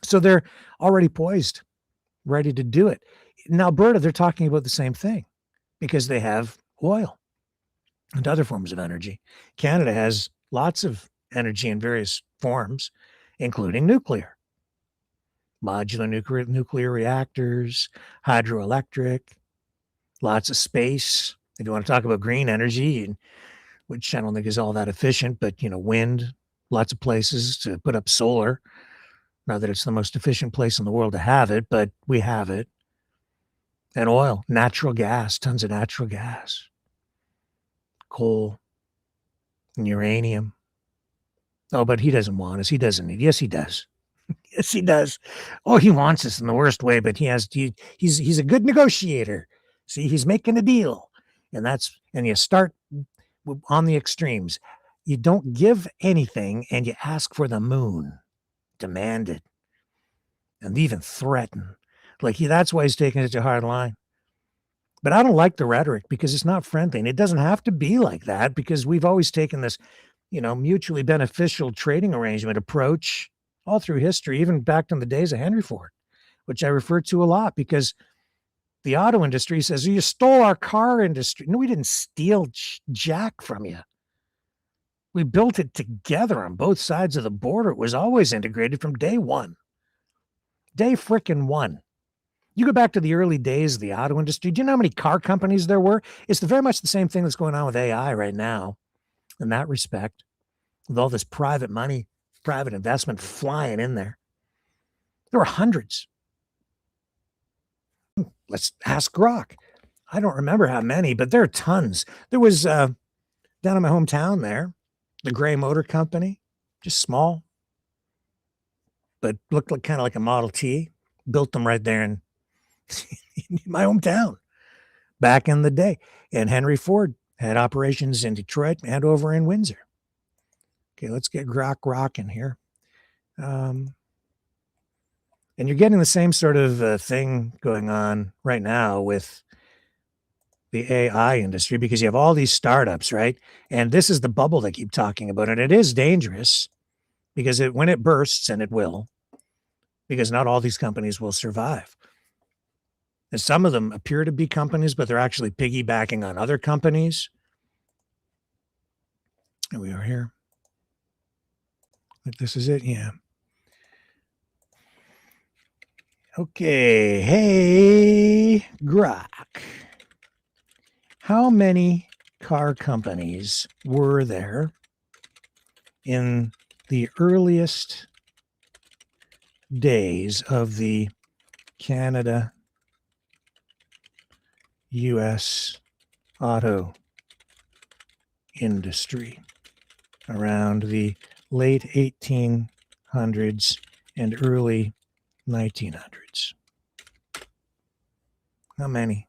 So they're already poised, ready to do it. In Alberta, they're talking about the same thing because they have oil and other forms of energy. Canada has lots of energy in various forms, including nuclear, modular nuclear reactors, hydroelectric, lots of space. If you want to talk about green energy, which I don't think is all that efficient, but wind, lots of places to put up solar. Not that it's the most efficient place in the world to have it, but we have it. And oil, natural gas, tons of natural gas, coal, and uranium. Oh, but he doesn't want us. He doesn't need. Yes, he does. Yes, he does. Oh, he wants us in the worst way, but he's a good negotiator. See, he's making a deal. And you start on the extremes. You don't give anything and you ask for the moon. Demand it. And even threaten. That's why he's taking such a hard line. But I don't like the rhetoric because it's not friendly. And it doesn't have to be like that because we've always taken this, mutually beneficial trading arrangement approach all through history, even back in the days of Henry Ford, which I refer to a lot because the auto industry says, you stole our car industry. No, we didn't steal jack from you. We built it together on both sides of the border. It was always integrated from day one. Day frickin' one. You go back to the early days of the auto industry. Do you know how many car companies there were? It's very much the same thing that's going on with AI right now in that respect, with all this private money, private investment flying in there. There were hundreds. Let's ask Grok. I don't remember how many, but there are tons. There was down in my hometown there, the Gray Motor Company, just small, but looked kind of like a Model T. Built them right there in my hometown back in the day. And Henry Ford had operations in Detroit and over in Windsor. Okay, let's get Grok rocking here. And you're getting the same sort of thing going on right now with the AI industry because you have all these startups, right? And this is the bubble they keep talking about. And it is dangerous because when it bursts, and it will, because not all these companies will survive. And some of them appear to be companies, but they're actually piggybacking on other companies. And we are here. This is it, yeah. Okay, hey, Grok. How many car companies were there in the earliest days of the Canada U.S. auto industry around the late 1800s and early 1900s? How many?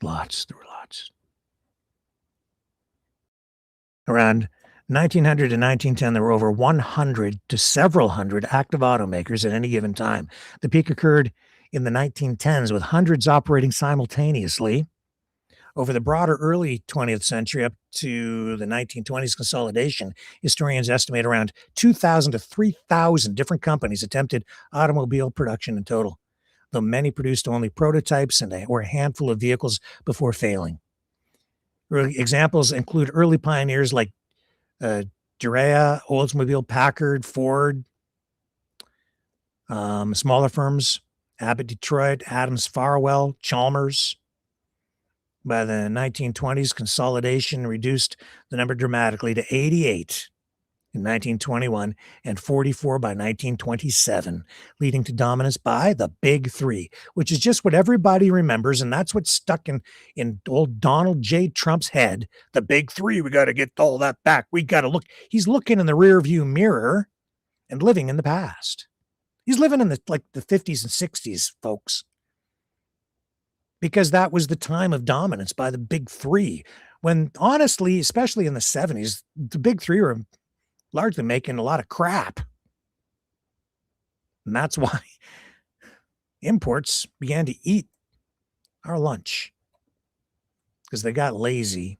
Lots. There were lots. Around 1900 to 1910, there were over 100 to several hundred active automakers at any given time. The peak occurred in the 1910s with hundreds operating simultaneously. Over the broader early 20th century up to the 1920s consolidation, historians estimate around 2,000 to 3,000 different companies attempted automobile production in total, though many produced only prototypes or a handful of vehicles before failing. Early examples include early pioneers like Durea, Oldsmobile, Packard, Ford, smaller firms, Abbott Detroit, Adams Farwell, Chalmers. By the 1920s, consolidation reduced the number dramatically to 88 in 1921 and 44 by 1927, leading to dominance by the Big Three, which is just what everybody remembers, and that's what's stuck in old Donald J. Trump's head. The Big Three, we got to get all that back. We got to look. He's looking in the rearview mirror and living in the past. He's living in the 50s and 60s, folks. Because that was the time of dominance by the Big Three. When honestly, especially in the 70s, the Big Three were largely making a lot of crap. And that's why imports began to eat our lunch, because they got lazy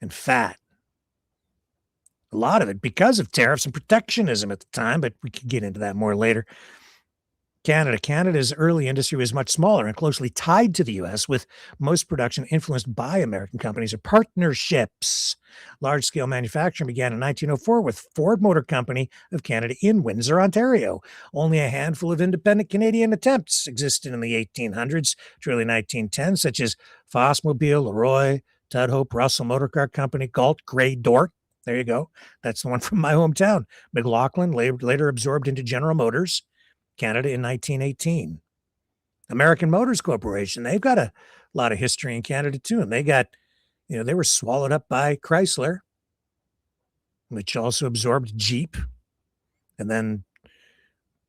and fat. A lot of it because of tariffs and protectionism at the time, but we could get into that more later. Canada's early industry was much smaller and closely tied to the U.S., with most production influenced by American companies or partnerships. Large-scale manufacturing began in 1904 with Ford Motor Company of Canada in Windsor, Ontario. Only a handful of independent Canadian attempts existed in the 1800s to early 1910s, such as Fossmobile, Leroy, Tudhope, Russell Motor Car Company, Galt, Grey, Dort. There you go. That's the one from my hometown. McLaughlin, later absorbed into General Motors Canada in 1918. American Motors Corporation, they've got a lot of history in Canada too. And they were swallowed up by Chrysler, which also absorbed Jeep. And then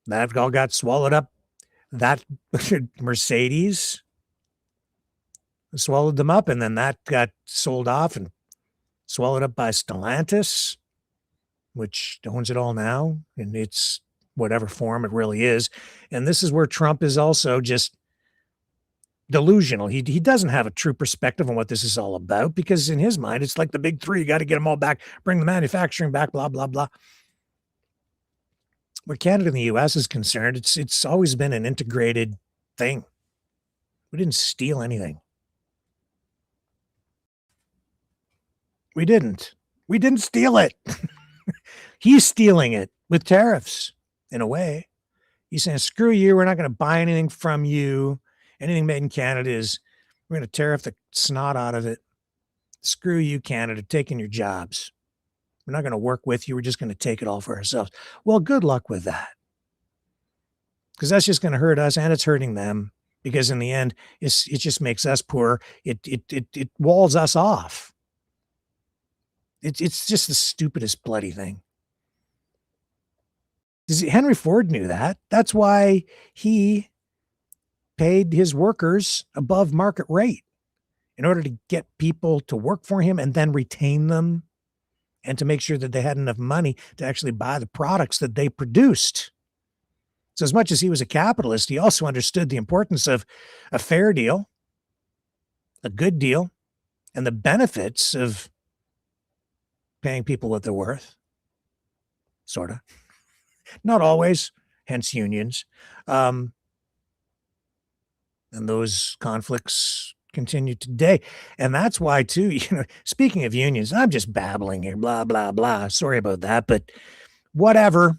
that all got swallowed up. That Mercedes swallowed them up. And then that got sold off and swallowed up by Stellantis, which owns it all now. And it's whatever form it really is. And this is where Trump is also just delusional. He doesn't have a true perspective on what this is all about, because in his mind, it's like the Big Three. You got to get them all back, bring the manufacturing back, blah, blah, blah. Where Canada and the U.S. is concerned, it's always been an integrated thing. We didn't steal anything. We didn't steal it. He's stealing it with tariffs. In a way, he's saying, screw you. We're not going to buy anything from you. Anything made in Canada we're going to tariff the snot out of it. Screw you, Canada, taking your jobs. We're not going to work with you. We're just going to take it all for ourselves. Well, good luck with that. Because that's just going to hurt us, and it's hurting them, because in the end, it just makes us poor. It walls us off. It's just the stupidest bloody thing. Henry Ford knew that. That's why he paid his workers above market rate, in order to get people to work for him and then retain them, and to make sure that they had enough money to actually buy the products that they produced. So as much as he was a capitalist, he also understood the importance of a fair deal, a good deal, and the benefits of paying people what they're worth. Sort of. Not always, hence unions. And those conflicts continue today. And that's why, too, speaking of unions, I'm just babbling here, blah, blah, blah. Sorry about that, but whatever.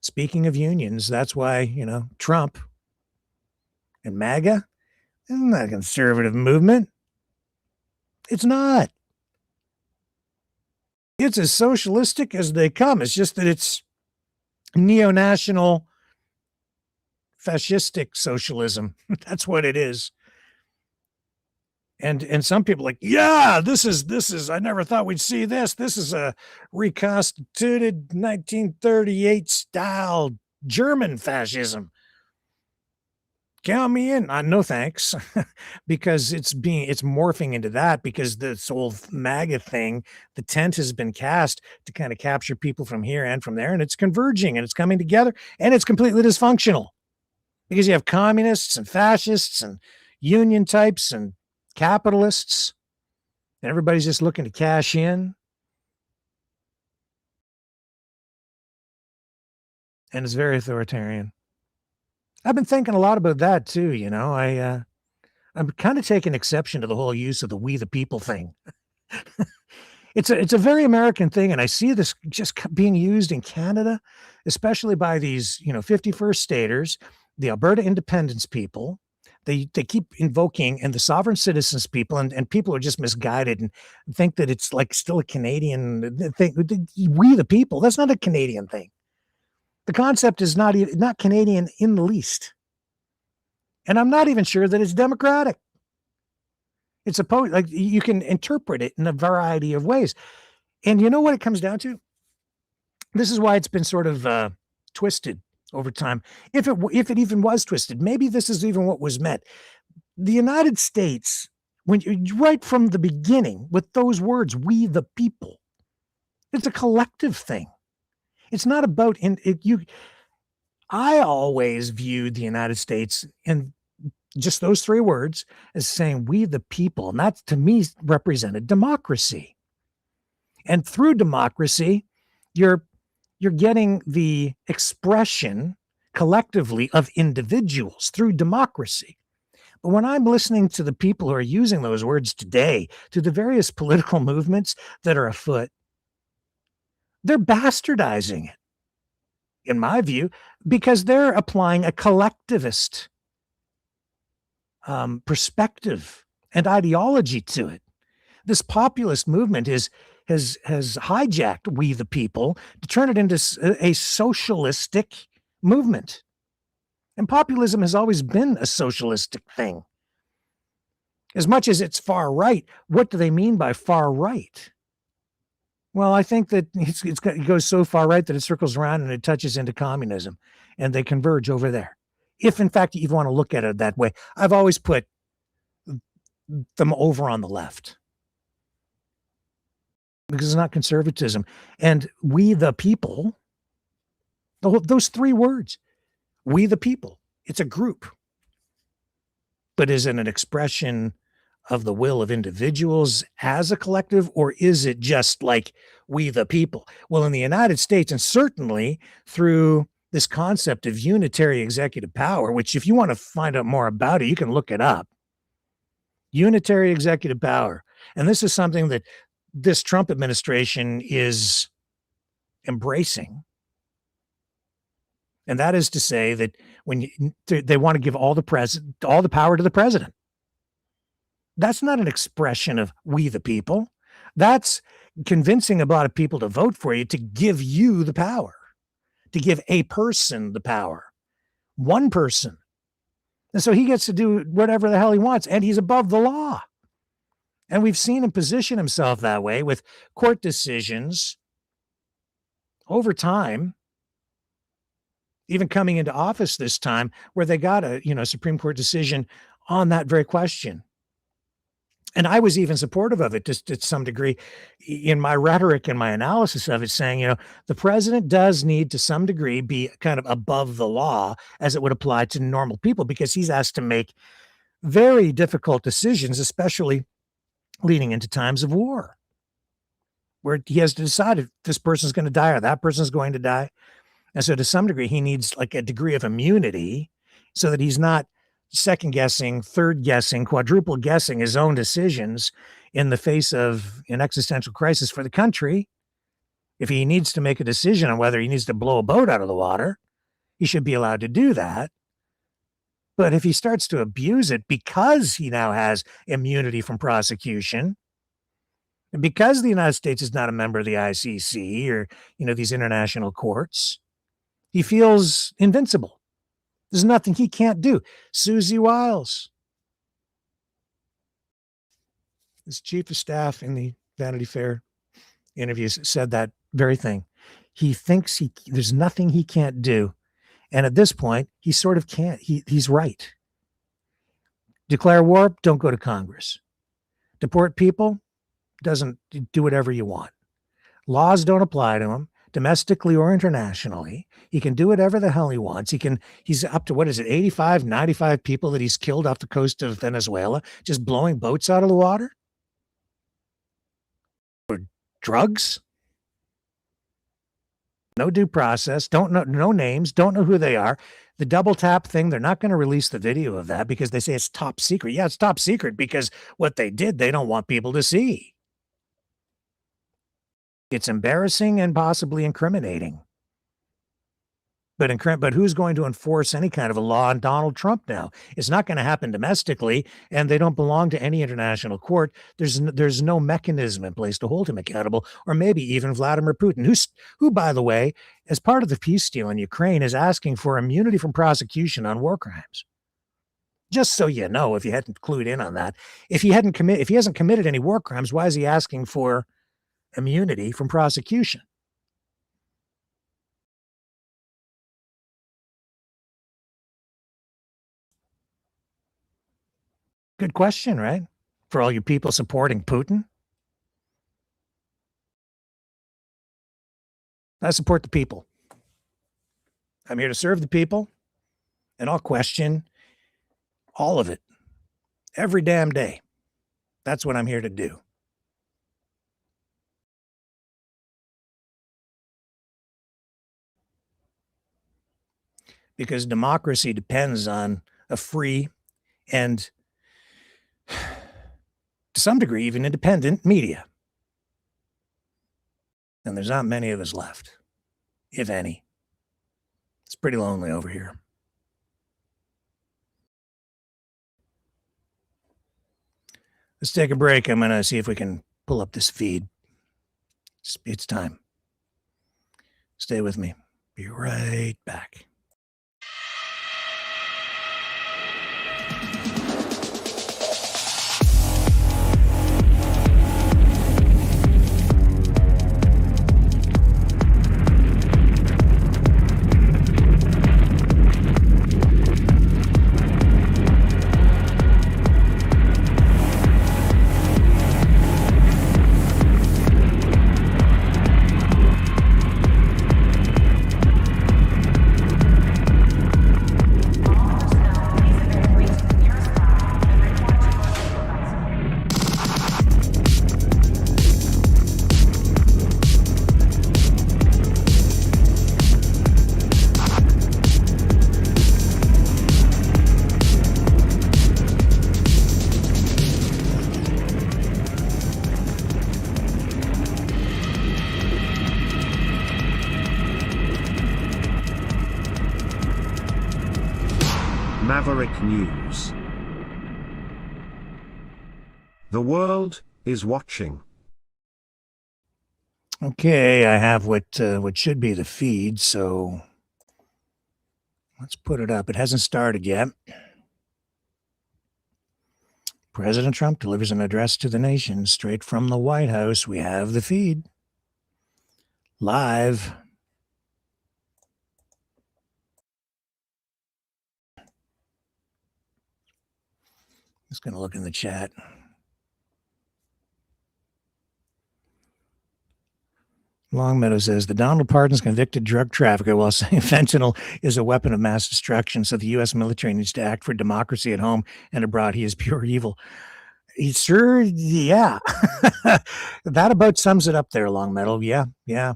Speaking of unions, that's why, Trump and MAGA isn't that a conservative movement. It's not. It's as socialistic as they come. It's just that it's neo-national fascistic socialism. That's what it is. And some people are like, yeah, this is, I never thought we'd see this. This is a reconstituted 1938 style German fascism. count me in. No thanks, because it's morphing into that, because this whole MAGA thing, the tent has been cast to kind of capture people from here and from there, and it's converging and it's coming together, and it's completely dysfunctional because you have communists and fascists and union types and capitalists, and everybody's just looking to cash in. And it's very authoritarian. I've been thinking a lot about that too. I'm kind of taking exception to the whole use of the "we the people" thing. It's a very American thing, and I see this just being used in Canada, especially by these 51st staters, the Alberta Independence people. They keep invoking, and the sovereign citizens people, and people are just misguided and think that it's like still a Canadian thing. We the people. That's not a Canadian thing. The concept is not Canadian in the least. And I'm not even sure that it's democratic. It's supposed, like, you can interpret it in a variety of ways. And you know what it comes down to? This is why it's been sort of twisted over time. If it even was twisted, maybe this is even what was meant. The United States, right from the beginning, with those words, "we the people," it's a collective thing. It's not about I always viewed the United States in just those three words as saying "we the people," and that to me represented democracy. And through democracy, you're getting the expression collectively of individuals through democracy. But when I'm listening to the people who are using those words today, to the various political movements that are afoot, they're bastardizing it, in my view, because they're applying a collectivist perspective and ideology to it. This populist movement has hijacked "we the people" to turn it into a socialistic movement. And populism has always been a socialistic thing. As much as it's far right, what do they mean by far right? Well, I think that it goes so far right that it circles around and it touches into communism, and they converge over there. If, in fact, you want to look at it that way, I've always put them over on the left because it's not conservatism. And "we the people," those three words, "we the people," it's a group. But is it an expression of the will of individuals as a collective, or is it just like "we the people"? Well, in the United States, and certainly through this concept of unitary executive power, which if you want to find out more about it, you can look it up. Unitary executive power. And this is something that this Trump administration is embracing. And that is to say that they want to give all the power to the president. That's not an expression of "we the people." That's convincing a lot of people to vote for you to give you the power, to give a person the power, one person. And so he gets to do whatever the hell he wants, and he's above the law. And we've seen him position himself that way with court decisions over time, even coming into office this time, where they got a Supreme Court decision on that very question. And I was even supportive of it just to some degree in my rhetoric and my analysis of it, saying, the president does need to some degree be kind of above the law as it would apply to normal people, because he's asked to make very difficult decisions, especially leading into times of war, where he has to decide if this person's going to die or that person's going to die. And so to some degree, he needs like a degree of immunity so that he's not second guessing, third guessing, quadruple guessing his own decisions in the face of an existential crisis for the country. If he needs to make a decision on whether he needs to blow a boat out of the water, he should be allowed to do that. But if he starts to abuse it because he now has immunity from prosecution, and because the United States is not a member of the ICC or, these international courts, he feels invincible. There's nothing he can't do. Susie Wiles, his chief of staff in the Vanity Fair interviews, said that very thing. He thinks there's nothing he can't do. And at this point, he sort of can't. He's right. Declare war, don't go to Congress. Deport people, doesn't do whatever you want. Laws don't apply to him, domestically or internationally. He can do whatever the hell he wants. He's up to, what is it, 85, 95 people that he's killed off the coast of Venezuela, just blowing boats out of the water? For drugs? No due process, don't know, no names, don't know who they are. The double tap thing, they're not going to release the video of that because they say it's top secret. Yeah, it's top secret because what they did, they don't want people to see. It's embarrassing and possibly incriminating. But who's going to enforce any kind of a law on Donald Trump now? It's not going to happen domestically, and they don't belong to any international court. There's no mechanism in place to hold him accountable, or maybe even Vladimir Putin, who, by the way, as part of the peace deal in Ukraine, is asking for immunity from prosecution on war crimes. Just so you know, if you hadn't clued in on that, if he hasn't committed any war crimes, why is he asking for immunity from prosecution? Good question, right? For all you people supporting Putin. I support the people. I'm here to serve the people, and I'll question all of it every damn day. That's what I'm here to do. Because democracy depends on a free and, to some degree, even independent media. And there's not many of us left, if any. It's pretty lonely over here. Let's take a break. I'm going to see if we can pull up this feed. It's time. Stay with me. Be right back. Maverick News. The world is watching. Okay, I have what should be the feed, so let's put it up. It hasn't started yet. President Trump delivers an address to the nation straight from the White House. We have the feed live. Just going to look in the chat. Longmeadow says the Donald pardons convicted drug trafficker while saying fentanyl is a weapon of mass destruction. So the U.S. military needs to act for democracy at home and abroad. He is pure evil. He's sure, yeah. That about sums it up there, Longmeadow. Yeah.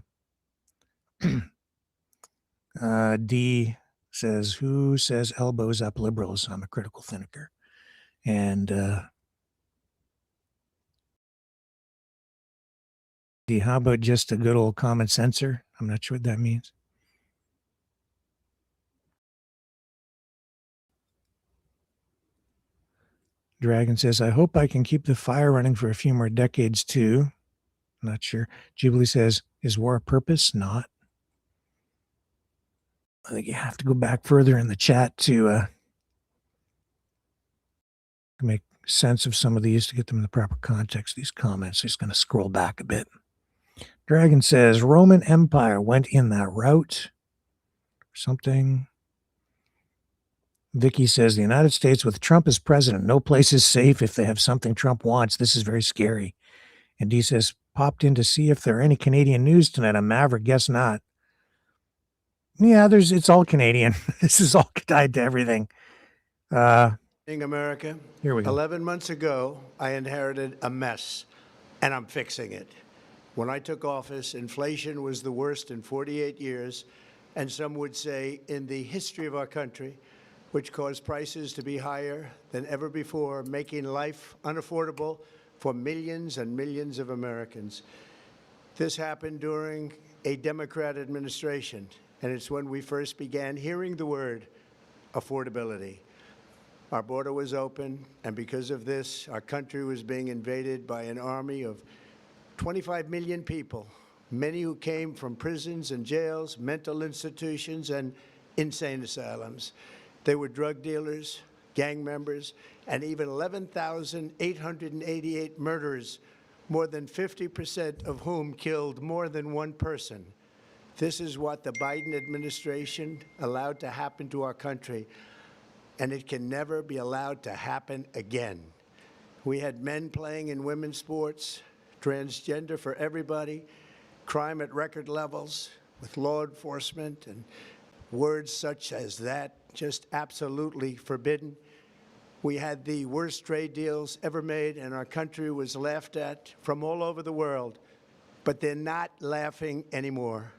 D says, who says elbows up liberals? I'm a critical thinker. And D, how about just a good old common sensor? I'm not sure what that means. Dragon says, I hope I can keep the fire running for a few more decades too. Not sure. Jubilee says, is war a purpose? Not. I think you have to go back further in the chat to make sense of some of these to get them in the proper context. These comments, just going to scroll back a bit. Dragon says, Roman Empire went in that route. Something. Vicky says the United States with Trump as president, no place is safe if they have something Trump wants. This is very scary. And Dee says, popped in to see if there are any Canadian news tonight on Maverick. Guess not. Yeah, it's all Canadian. This is all tied to everything. America, Here we go. 11 months ago, I inherited a mess, and I'm fixing it. When I took office, inflation was the worst in 48 years, and some would say in the history of our country, which caused prices to be higher than ever before, making life unaffordable for millions and millions of Americans. This happened during a Democrat administration, and it's when we first began hearing the word affordability. Our border was open, and because of this, our country was being invaded by an army of 25 million people, many who came from prisons and jails, mental institutions, and insane asylums. They were drug dealers, gang members, and even 11,888 murderers, more than 50% of whom killed more than one person. This is what the Biden administration allowed to happen to our country, and it can never be allowed to happen again. We had men playing in women's sports, transgender for everybody, crime at record levels with law enforcement, and words such as that just absolutely forbidden. We had the worst trade deals ever made, and our country was laughed at from all over the world. But they're not laughing anymore.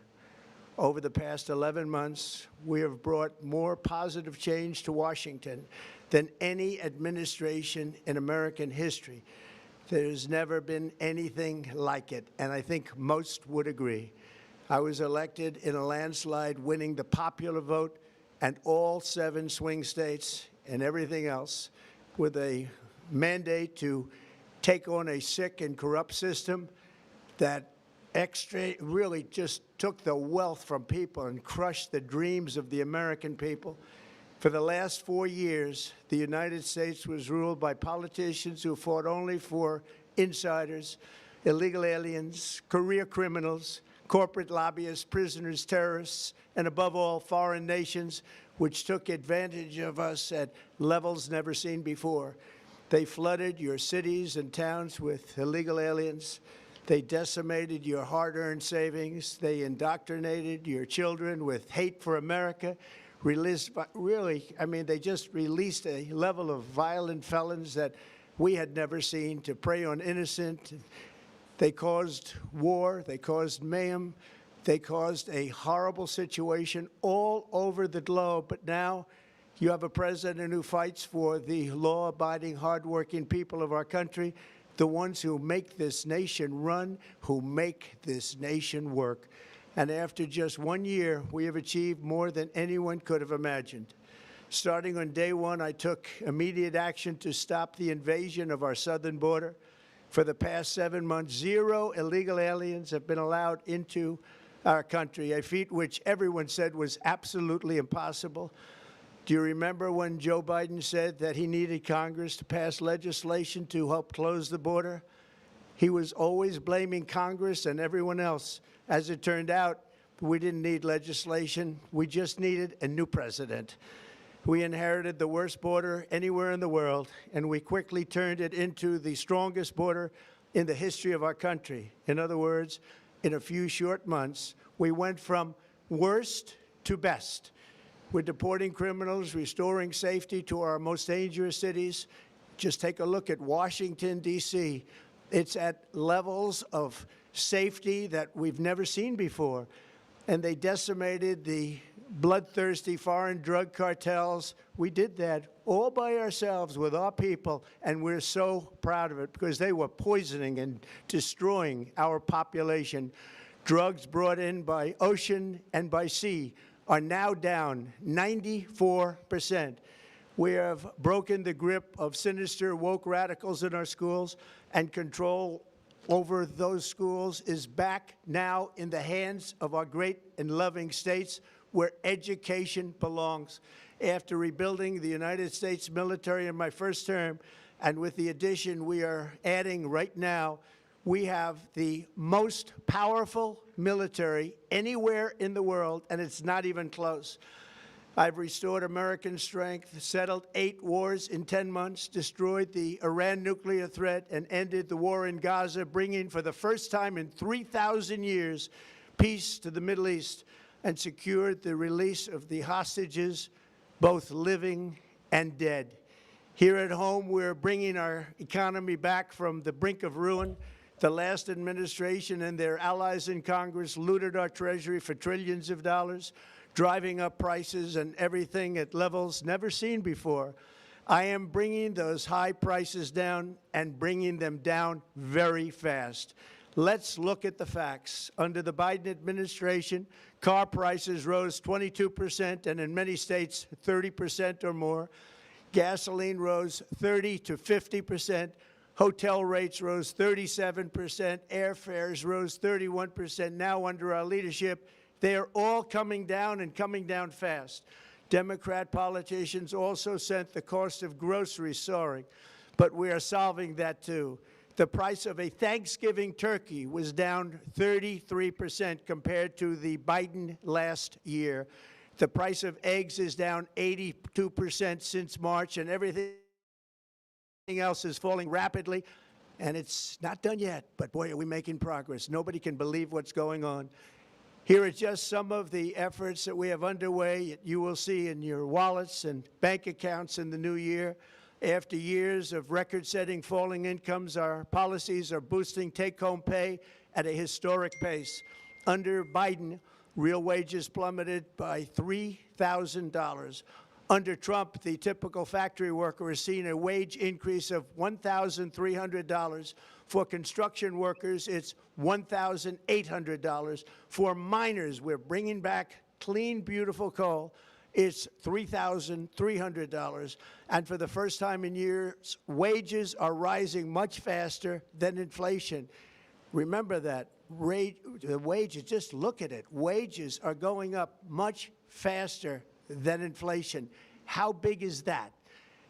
Over the past 11 months, we have brought more positive change to Washington than any administration in American history. There's never been anything like it, and I think most would agree. I was elected in a landslide, winning the popular vote and all 7 swing states and everything else, with a mandate to take on a sick and corrupt system that really just took the wealth from people and crushed the dreams of the American people. For the last 4 years, the United States was ruled by politicians who fought only for insiders, illegal aliens, career criminals, corporate lobbyists, prisoners, terrorists, and above all, foreign nations, which took advantage of us at levels never seen before. They flooded your cities and towns with illegal aliens. They decimated your hard-earned savings. They indoctrinated your children with hate for America. They just released a level of violent felons that we had never seen to prey on innocent. They caused war. They caused mayhem. They caused a horrible situation all over the globe. But now you have a president who fights for the law-abiding, hardworking people of our country, the ones who make this nation run, who make this nation work. And after just 1 year, we have achieved more than anyone could have imagined. Starting on day one, I took immediate action to stop the invasion of our southern border. For the past 7 months, 0 illegal aliens have been allowed into our country, a feat which everyone said was absolutely impossible. Do you remember when Joe Biden said that he needed Congress to pass legislation to help close the border? He was always blaming Congress and everyone else. As it turned out, we didn't need legislation. We just needed a new president. We inherited the worst border anywhere in the world, and we quickly turned it into the strongest border in the history of our country. In other words, in a few short months, we went from worst to best. We're deporting criminals, restoring safety to our most dangerous cities. Just take a look at Washington, D.C. It's at levels of safety that we've never seen before. And they decimated the bloodthirsty foreign drug cartels. We did that all by ourselves with our people, and we're so proud of it because they were poisoning and destroying our population. Drugs brought in by ocean and by sea are now down 94%. We have broken the grip of sinister woke radicals in our schools, and control over those schools is back now in the hands of our great and loving states where education belongs. After rebuilding the United States military in my first term, and with the addition we are adding right now, we have the most powerful military anywhere in the world, and it's not even close. I've restored American strength, settled 8 wars in 10 months, destroyed the Iran nuclear threat, and ended the war in Gaza, bringing for the first time in 3,000 years peace to the Middle East, and secured the release of the hostages, both living and dead. Here at home, we're bringing our economy back from the brink of ruin. The last administration and their allies in Congress looted our Treasury for trillions of dollars, driving up prices and everything at levels never seen before. I am bringing those high prices down and bringing them down very fast. Let's look at the facts. Under the Biden administration, car prices rose 22% and in many states 30% or more. Gasoline rose 30 to 50%. Hotel rates rose 37%. Airfares rose 31%. Now, under our leadership, they are all coming down and coming down fast. Democrat politicians also sent the cost of groceries soaring, but we are solving that too. The price of a Thanksgiving turkey was down 33% compared to the Biden last year. The price of eggs is down 82% since March, and everything else is falling rapidly. And it's not done yet, but boy, are we making progress. Nobody can believe what's going on. Here are just some of the efforts that we have underway. You will see in your wallets and bank accounts in the new year. After years of record-setting falling incomes, our policies are boosting take-home pay at a historic pace. Under Biden, real wages plummeted by $3,000. Under Trump, the typical factory worker has seen a wage increase of $1,300. For construction workers, it's $1,800. For miners, we're bringing back clean, beautiful coal. It's $3,300. And for the first time in years, wages are rising much faster than inflation. Remember that. The wages, just look at it. Wages are going up much faster than inflation. How big is that?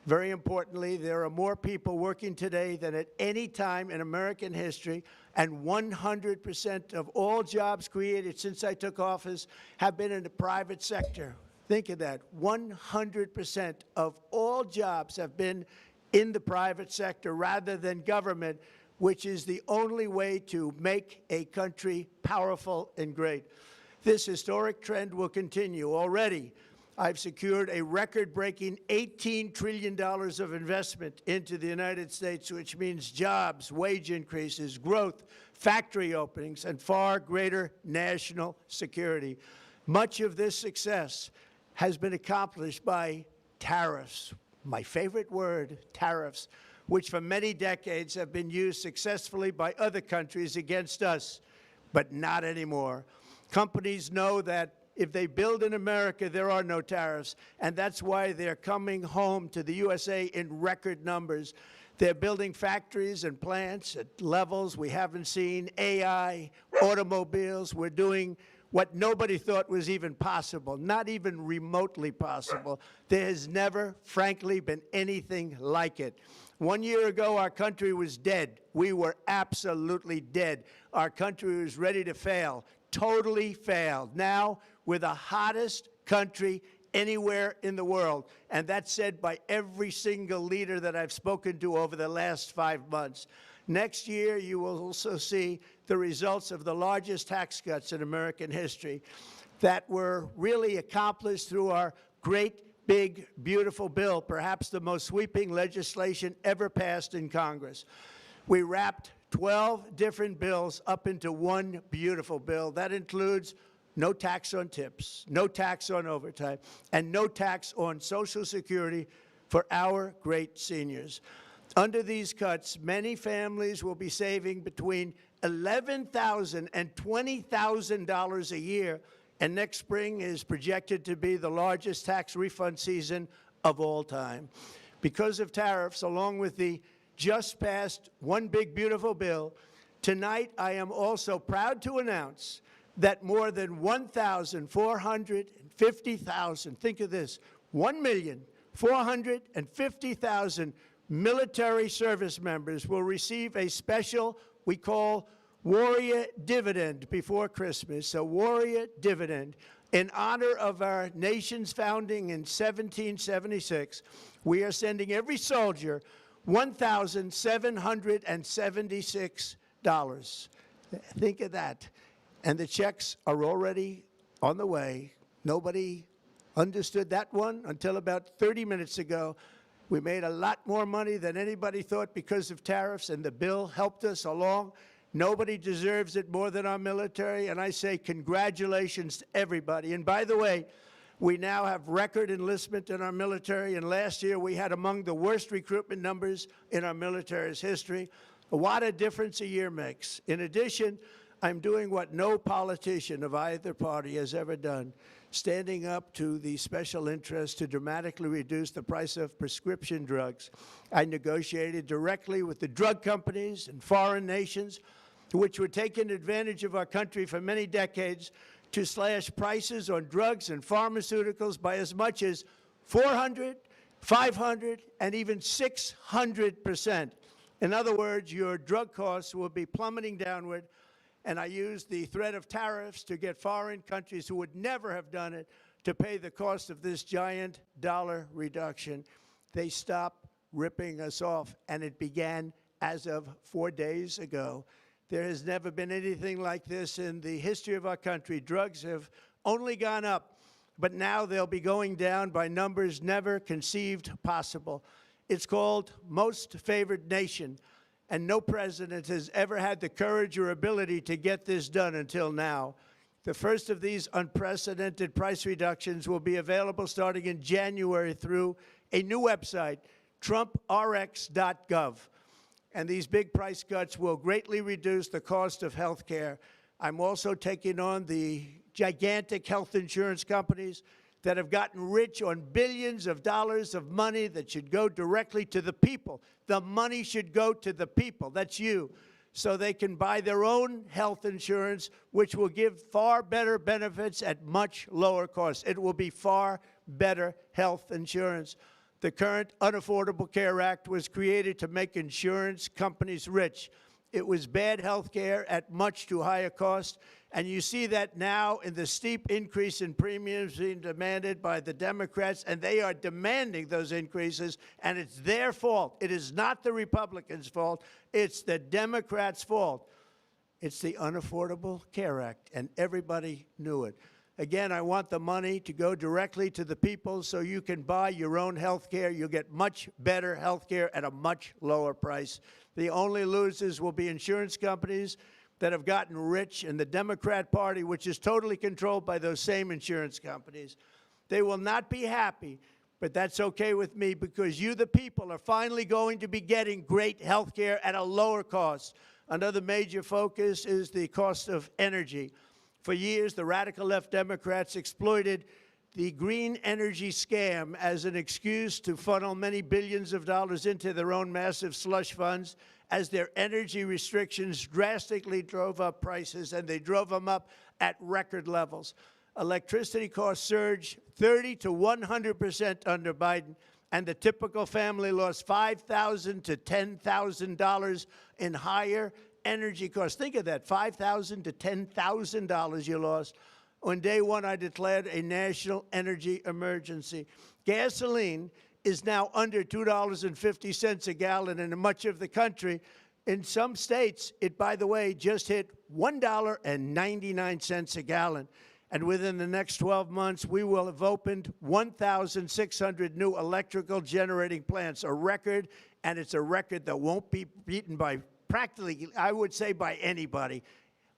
Very importantly, there are more people working today than at any time in American history, and 100% of all jobs created since I took office have been in the private sector. Think of that. 100% of all jobs have been in the private sector rather than government, which is the only way to make a country powerful and great. This historic trend will continue. Already, I've secured a record-breaking $18 trillion of investment into the United States, which means jobs, wage increases, growth, factory openings, and far greater national security. Much of this success has been accomplished by tariffs. My favorite word, tariffs, which for many decades have been used successfully by other countries against us, but not anymore. Companies know that if they build in America, there are no tariffs, and that's why they're coming home to the USA in record numbers. They're building factories and plants at levels we haven't seen, AI, automobiles. We're doing what nobody thought was even possible, not even remotely possible. There has never, frankly, been anything like it. 1 year ago, our country was dead. We were absolutely dead. Our country was ready to fail, totally failed. Now, we're the hottest country anywhere in the world, and that's said by every single leader that I've spoken to over the last 5 months. Next year, you will also see the results of the largest tax cuts in American history that were really accomplished through our great, big, beautiful bill, perhaps the most sweeping legislation ever passed in Congress. We wrapped 12 different bills up into one beautiful bill. That includes no tax on tips, no tax on overtime, and no tax on Social Security for our great seniors. Under these cuts, many families will be saving between $11,000 and $20,000 a year, and next spring is projected to be the largest tax refund season of all time. Because of tariffs, along with the just passed One Big Beautiful Bill, tonight I am also proud to announce that more than 1,450,000, think of this, 1,450,000 military service members will receive a special, we call Warrior Dividend before Christmas, a Warrior Dividend. In honor of our nation's founding in 1776, we are sending every soldier $1,776. Think of that. And the checks are already on the way. Nobody understood that one until about 30 minutes ago. We made a lot more money than anybody thought because of tariffs, and the bill helped us along. Nobody deserves it more than our military, and I say congratulations to everybody. And by the way, we now have record enlistment in our military, and last year we had among the worst recruitment numbers in our military's history. What a difference a year makes. In addition, I'm doing what no politician of either party has ever done, standing up to the special interests to dramatically reduce the price of prescription drugs. I negotiated directly with the drug companies and foreign nations, which were taking advantage of our country for many decades, to slash prices on drugs and pharmaceuticals by as much as 400, 500, and even 600%. In other words, your drug costs will be plummeting downward, and I used the threat of tariffs to get foreign countries who would never have done it to pay the cost of this giant dollar reduction. They stopped ripping us off, and it began as of 4 days ago. There has never been anything like this in the history of our country. Drugs have only gone up, but now they'll be going down by numbers never conceived possible. It's called most favored nation, and no president has ever had the courage or ability to get this done until now. The first of these unprecedented price reductions will be available starting in January through a new website, trumprx.gov. And these big price cuts will greatly reduce the cost of health care. I'm also taking on the gigantic health insurance companies that have gotten rich on billions of dollars of money that should go directly to the people. The money should go to the people, that's you, so they can buy their own health insurance, which will give far better benefits at much lower costs. It will be far better health insurance. The current Unaffordable Care Act was created to make insurance companies rich. It was bad health care at much too high a cost, and you see that now in the steep increase in premiums being demanded by the Democrats, and they are demanding those increases, and it's their fault. It is not the Republicans' fault. It's the Democrats' fault. It's the Unaffordable Care Act, and everybody knew it. Again, I want the money to go directly to the people so you can buy your own health care. You'll get much better health care at a much lower price. The only losers will be insurance companies that have gotten rich, and the Democrat Party, which is totally controlled by those same insurance companies. They will not be happy, but that's okay with me, because you, the people, are finally going to be getting great health care at a lower cost. Another major focus is the cost of energy. For years, the radical left Democrats exploited the green energy scam as an excuse to funnel many billions of dollars into their own massive slush funds, as their energy restrictions drastically drove up prices, and they drove them up at record levels. Electricity costs surged 30 to 100% under Biden, and the typical family lost $5,000 to $10,000 in higher energy costs. Think of that, $5,000 to $10,000 you lost. On day one, I declared a national energy emergency. Gasoline is now under $2.50 a gallon in much of the country. In some states, it, by the way, just hit $1.99 a gallon. And within the next 12 months, we will have opened 1,600 new electrical generating plants, a record, and it's a record that won't be beaten by practically, I would say, by anybody,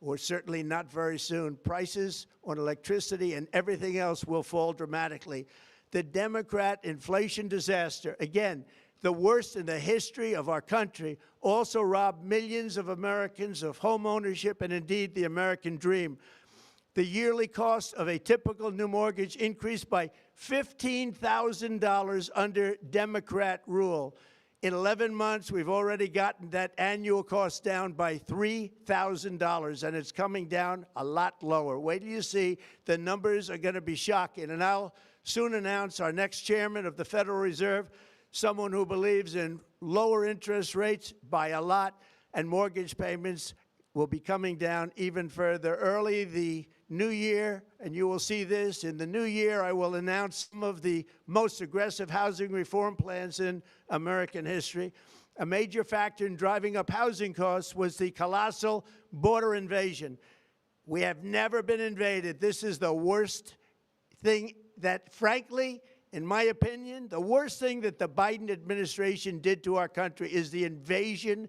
or certainly not very soon. Prices on electricity and everything else will fall dramatically. The Democrat inflation disaster, again, the worst in the history of our country, also robbed millions of Americans of home ownership and indeed the American dream. The yearly cost of a typical new mortgage increased by $15,000 under Democrat rule. In 11 months, we've already gotten that annual cost down by $3,000, and it's coming down a lot lower. Wait till you see. The numbers are going to be shocking. And I'll soon announce our next chairman of the Federal Reserve, someone who believes in lower interest rates by a lot, and mortgage payments will be coming down even further. Early the new year, and you will see this, in the new year, I will announce some of the most aggressive housing reform plans in American history. A major factor in driving up housing costs was the colossal border invasion. We have never been invaded. This is the worst thing that, frankly, in my opinion, the worst thing that the Biden administration did to our country is the invasion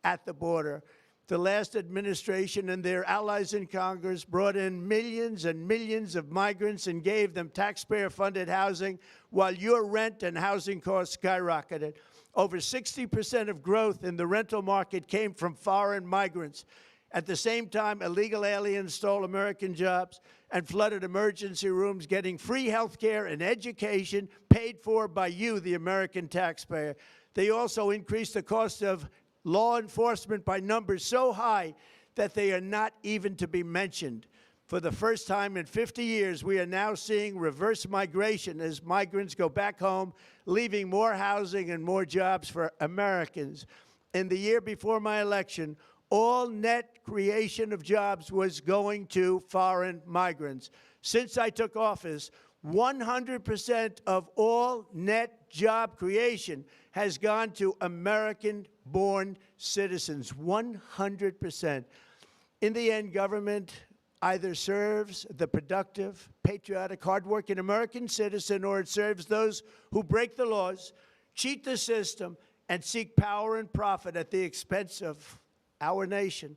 at the border. The last administration and their allies in Congress brought in millions and millions of migrants and gave them taxpayer-funded housing while your rent and housing costs skyrocketed. Over 60% of growth in the rental market came from foreign migrants. At the same time, illegal aliens stole American jobs and flooded emergency rooms, getting free health care and education paid for by you, the American taxpayer. They also increased the cost of law enforcement by numbers so high that they are not even to be mentioned. For the first time in 50 years, we are now seeing reverse migration as migrants go back home, leaving more housing and more jobs for Americans. In the year before my election, all net creation of jobs was going to foreign migrants. Since I took office, 100% of all net job creation has gone to American-born citizens, 100%. In the end, government either serves the productive, patriotic, hardworking American citizen, or it serves those who break the laws, cheat the system, and seek power and profit at the expense of our nation.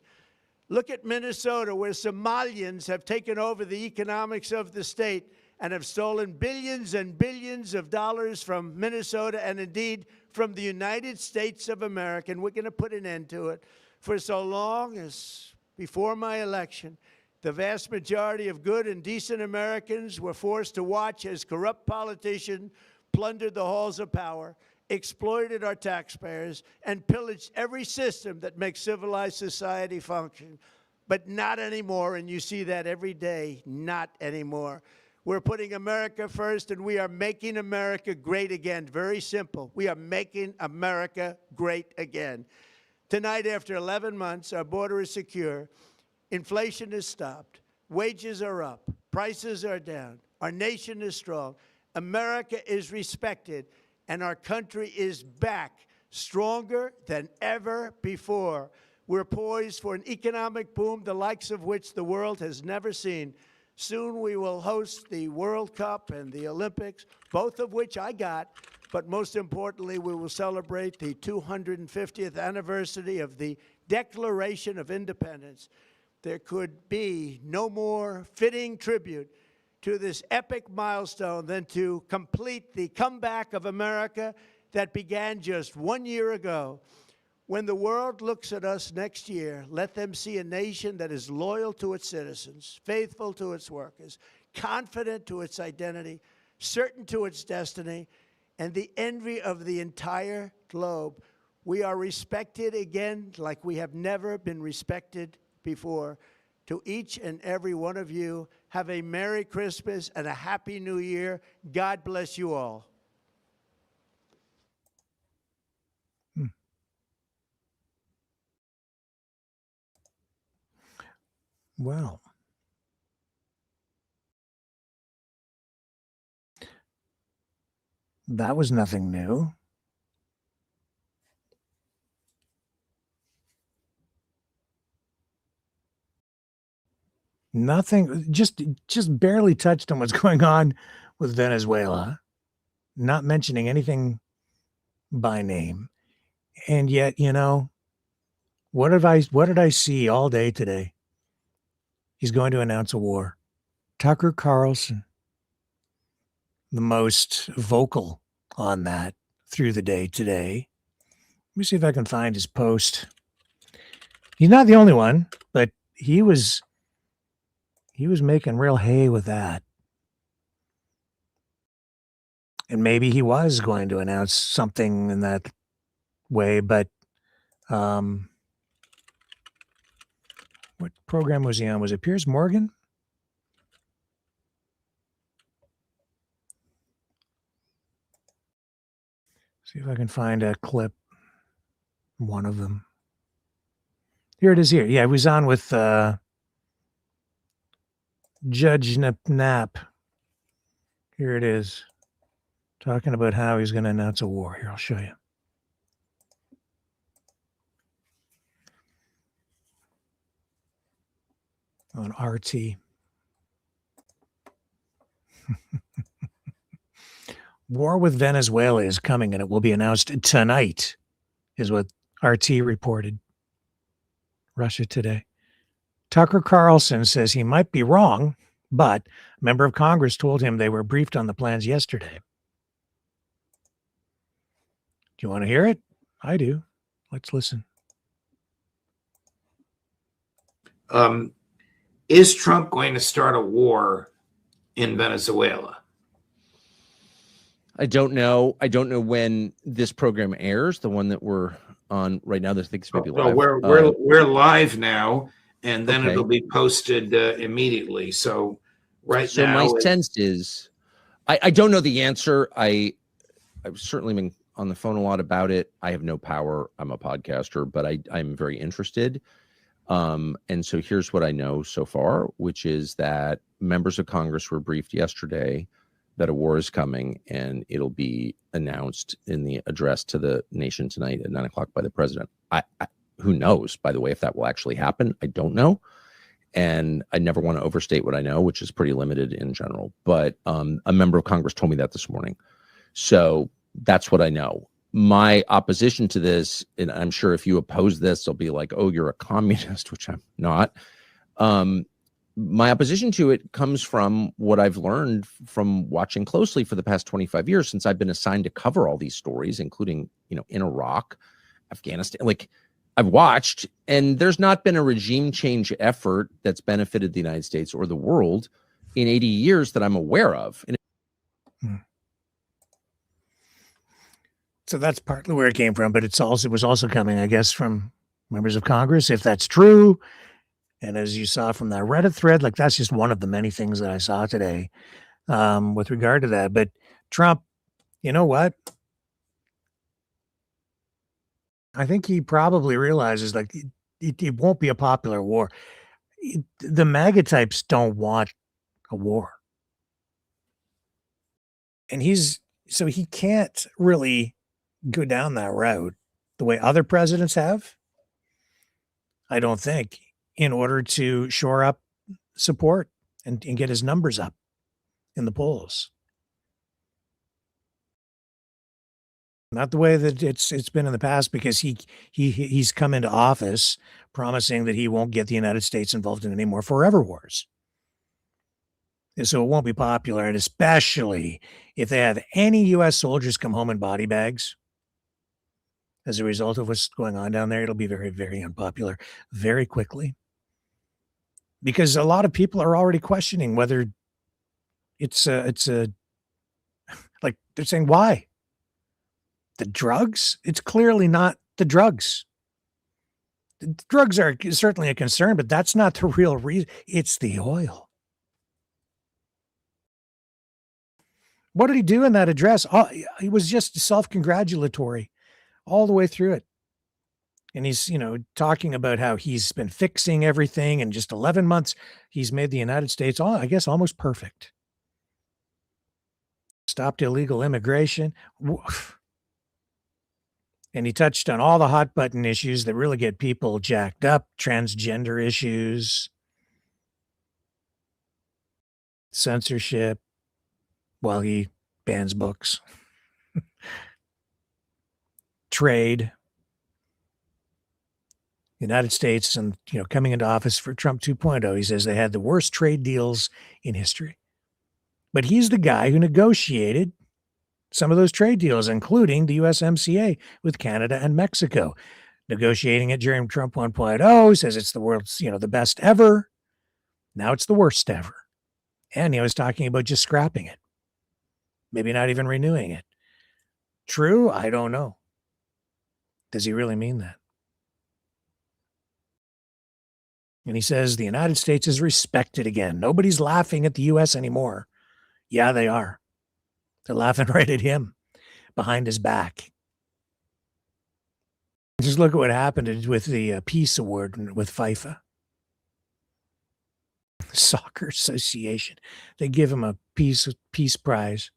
Look at Minnesota, where Somalians have taken over the economics of the state and have stolen billions and billions of dollars from Minnesota and indeed from the United States of America. And we're going to put an end to it. For so long as before my election, the vast majority of good and decent Americans were forced to watch as corrupt politicians plundered the halls of power, exploited our taxpayers, and pillaged every system that makes civilized society function. But not anymore, and you see that every day, not anymore. We're putting America first, and we are making America great again. Very simple. We are making America great again. Tonight, after 11 months, our border is secure. Inflation is stopped. Wages are up. Prices are down. Our nation is strong. America is respected. And our country is back, stronger than ever before. We're poised for an economic boom, the likes of which the world has never seen. Soon we will host the World Cup and the Olympics, both of which I got. But most importantly, we will celebrate the 250th anniversary of the Declaration of Independence. There could be no more fitting tribute to this epic milestone than to complete the comeback of America that began just 1 year ago. When the world looks at us next year, let them see a nation that is loyal to its citizens, faithful to its workers, confident to its identity, certain to its destiny, and the envy of the entire globe. We are respected again like we have never been respected before. To each and every one of you, have a Merry Christmas and a Happy New Year. God bless you all. Well, that was nothing new. Nothing, just barely touched on what's going on with Venezuela, not mentioning anything by name. And yet, you know, what did I see all day today? He's going to announce a war. Tucker Carlson, the most vocal on that through the day today. Let me see if I can find his post. He's not the only one, but he was making real hay with that. And maybe he was going to announce something in that way, but what program was he on? Was it Piers Morgan? See if I can find a clip. One of them. Here it is here. Yeah, he was on with Judge Nap. Here it is. Talking about how he's going to announce a war. Here, I'll show you. On RT. War with Venezuela is coming, and it will be announced tonight, is what RT reported. Russia Today. Tucker Carlson says he might be wrong, but a member of Congress told him they were briefed on the plans yesterday. Do you want to hear it? I do. Let's listen. Is Trump going to start a war in Venezuela? I don't know. I don't know when this program airs. The one that we're on right now. I think it's maybe live. We're live now, and then Okay. it'll be posted immediately. So So now, my sense is, I don't know the answer. I've certainly been on the phone a lot about it. I have no power. I'm a podcaster, but I'm very interested. And so here's what I know so far, which is that members of Congress were briefed yesterday that a war is coming, and it'll be announced in the address to the nation tonight at 9:00 by the president. Who knows, by the way, if that will actually happen? I don't know. And I never want to overstate what I know, which is pretty limited in general. But a member of Congress told me that this morning. So that's what I know. My opposition to this, and I'm sure if you oppose this, they'll be like, oh, you're a communist, which I'm not. My opposition to it comes from what I've learned from watching closely for the past 25 years since I've been assigned to cover all these stories, including, in Iraq, Afghanistan. Like, I've watched, and there's not been a regime change effort that's benefited the United States or the world in 80 years that I'm aware of. So that's partly where it came from, but it was also coming, I guess, from members of Congress, if that's true. And as you saw from that Reddit thread, like that's just one of the many things that I saw today with regard to that. But Trump, you know what? I think he probably realizes like it won't be a popular war. The MAGA types don't want a war. And so he can't really go down that route the way other presidents have, I don't think, in order to shore up support and get his numbers up in the polls. Not the way that it's been in the past, because he's come into office promising that he won't get the United States involved in any more forever wars. And so it won't be popular, and especially if they have any U.S. soldiers come home in body bags as a result of what's going on down there, it'll be very, very unpopular very quickly. Because a lot of people are already questioning whether it's a like they're saying, why? The drugs? It's clearly not the drugs. The drugs are certainly a concern, but that's not the real reason. It's the oil. What did he do in that address? Oh, he was just self-congratulatory all the way through it. And he's, talking about how he's been fixing everything. In just 11 months, he's made the United States, I guess, almost perfect. Stopped illegal immigration. And he touched on all the hot button issues that really get people jacked up, transgender issues, censorship, while he bans books, trade. United States, and coming into office for Trump 2.0, he says they had the worst trade deals in history. But he's the guy who negotiated some of those trade deals, including the USMCA with Canada and Mexico. Negotiating it during Trump 1.0, says it's the world's, the best ever. Now it's the worst ever. And he was talking about just scrapping it. Maybe not even renewing it. True? I don't know. Does he really mean that? And he says the United States is respected again. Nobody's laughing at the U.S. anymore. Yeah, they are. They're laughing right at him behind his back. Just look at what happened with the Peace Award with FIFA. Soccer Association. They give him a peace prize.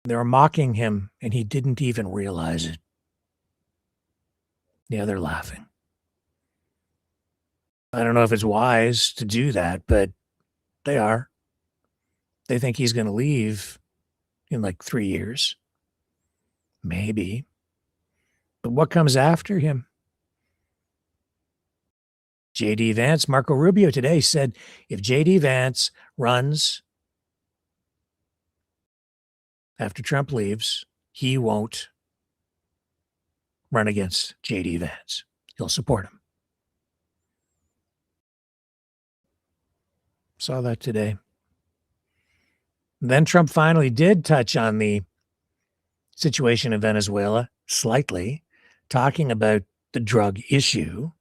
They were mocking him, and he didn't even realize it. Yeah, they're laughing. I don't know if it's wise to do that, but they are. They think he's going to leave in like 3 years. Maybe. But what comes after him? J.D. Vance, Marco Rubio today said if J.D. Vance runs after Trump leaves, he won't run against J.D. Vance. He'll support him. Saw that today. Then Trump finally did touch on the situation in Venezuela slightly, talking about the drug issue.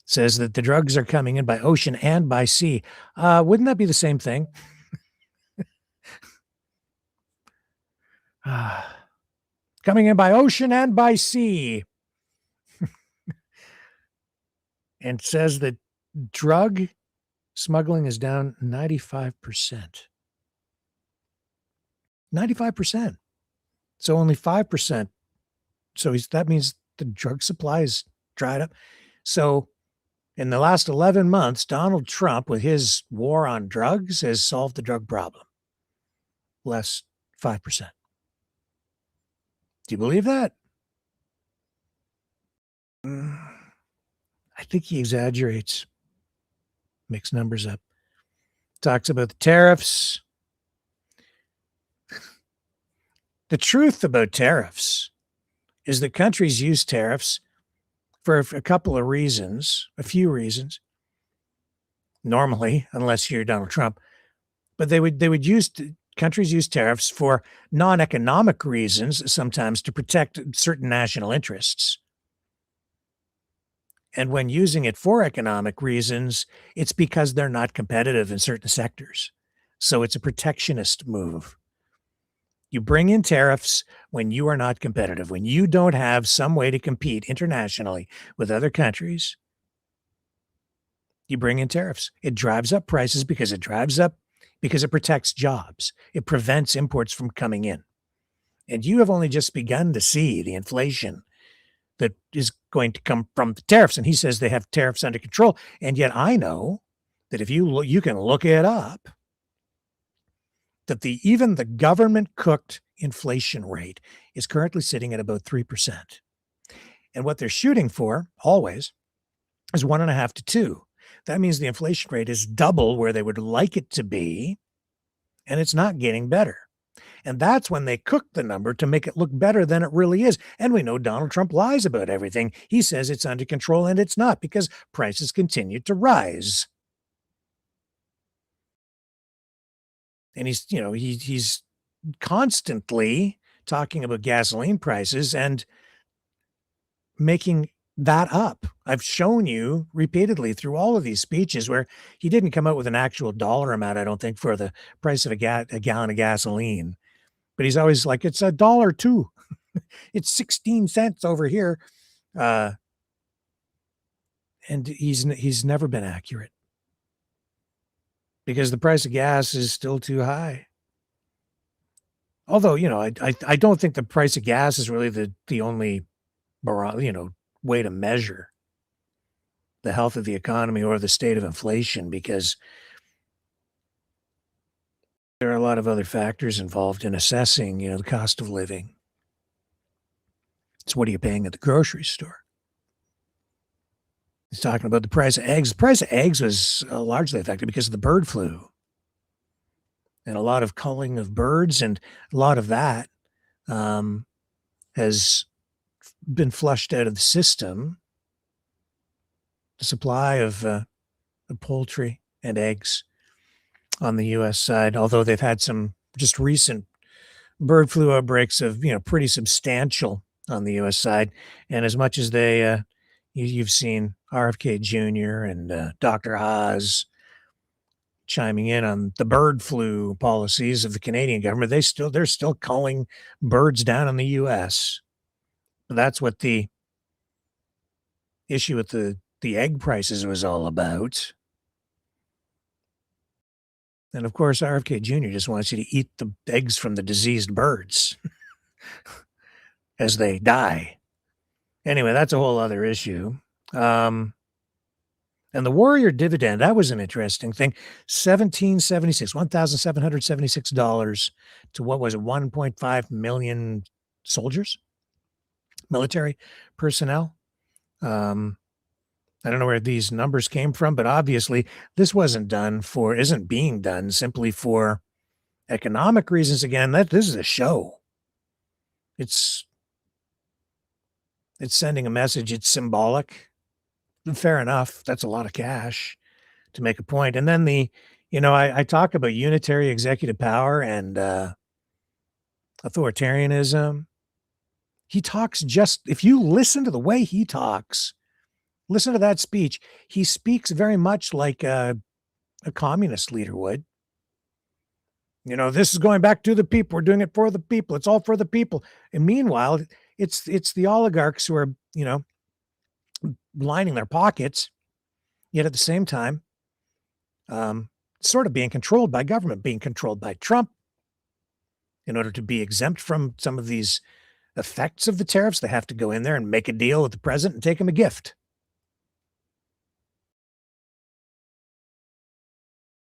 Says that the drugs are coming in by ocean and by sea. Wouldn't that be the same thing? Coming in by ocean and by sea. And says that drug smuggling is down 95%. 95%. So only 5%. So that means the drug supply is dried up. So in the last 11 months, Donald Trump, with his war on drugs, has solved the drug problem. Less 5%. Do you believe that? I think he exaggerates, makes numbers up. Talks about the tariffs. The truth about tariffs is that countries use tariffs for a couple of reasons, a few reasons. Normally, unless you're Donald Trump, but countries use tariffs for non-economic reasons, sometimes to protect certain national interests. And when using it for economic reasons, it's because they're not competitive in certain sectors. So it's a protectionist move. You bring in tariffs when you are not competitive, when you don't have some way to compete internationally with other countries. You bring in tariffs. It drives up prices because it protects jobs. It prevents imports from coming in. And you have only just begun to see the inflation that is going to come from the tariffs. And he says they have tariffs under control. And yet I know that if you can look it up, that even the government cooked inflation rate is currently sitting at about 3%. And what they're shooting for always is 1.5 to 2. That means the inflation rate is double where they would like it to be, and it's not getting better. And that's when they cook the number to make it look better than it really is. And we know Donald Trump lies about everything. He says it's under control, and it's not, because prices continue to rise. And he's constantly talking about gasoline prices and making that up. I've shown you repeatedly through all of these speeches where he didn't come out with an actual dollar amount, I don't think, for the price of a gallon of gasoline. But he's always like, it's $1.02. It's 16 cents over here. And he's never been accurate because the price of gas is still too high. Although, I don't think the price of gas is really the only way to measure the health of the economy or the state of inflation, because there are a lot of other factors involved in assessing, the cost of living. It's what are you paying at the grocery store? He's talking about the price of eggs. The price of eggs was largely affected because of the bird flu and a lot of culling of birds, and a lot of that has been flushed out of the system. The supply of the poultry and eggs on the U.S. side, although they've had some just recent bird flu outbreaks of, pretty substantial on the U.S. side. And as much as you've seen RFK Jr. and Dr. Oz chiming in on the bird flu policies of the Canadian government, they're still culling birds down in the U.S. That's what the issue with the egg prices was all about. And of course, RFK Jr. just wants you to eat the eggs from the diseased birds as they die. Anyway, that's a whole other issue. And the Warrior dividend, that was an interesting thing. $1,776 to what was it, 1.5 million soldiers, military personnel. I don't know where these numbers came from, but obviously this isn't being done simply for economic reasons. Again, this is a show. It's sending a message. It's symbolic. Fair enough. That's a lot of cash to make a point. And then I talk about unitary executive power and authoritarianism. He talks if you listen to the way he talks, listen to that speech. He speaks very much like a communist leader would. This is going back to the people. We're doing it for the people. It's all for the people. And meanwhile, it's the oligarchs who are, lining their pockets, yet at the same time, sort of being controlled by government, being controlled by Trump. In order to be exempt from some of these effects of the tariffs, they have to go in there and make a deal with the president and take him a gift.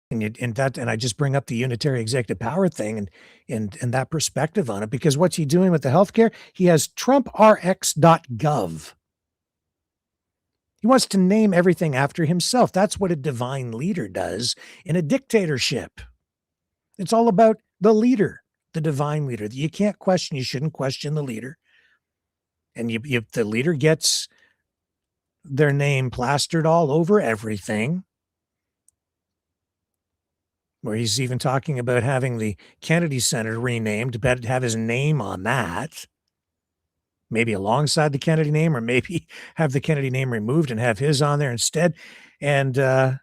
And I just bring up the unitary executive power thing and that perspective on it, because what's he doing with the healthcare? He has TrumpRx.gov. He wants to name everything after himself. That's what a divine leader does in a dictatorship. It's all about the leader, the divine leader. You can't question. You shouldn't question the leader. And the leader gets their name plastered all over everything, where he's even talking about having the Kennedy Center renamed, but have his name on that, maybe alongside the Kennedy name, or maybe have the Kennedy name removed and have his on there instead. And, on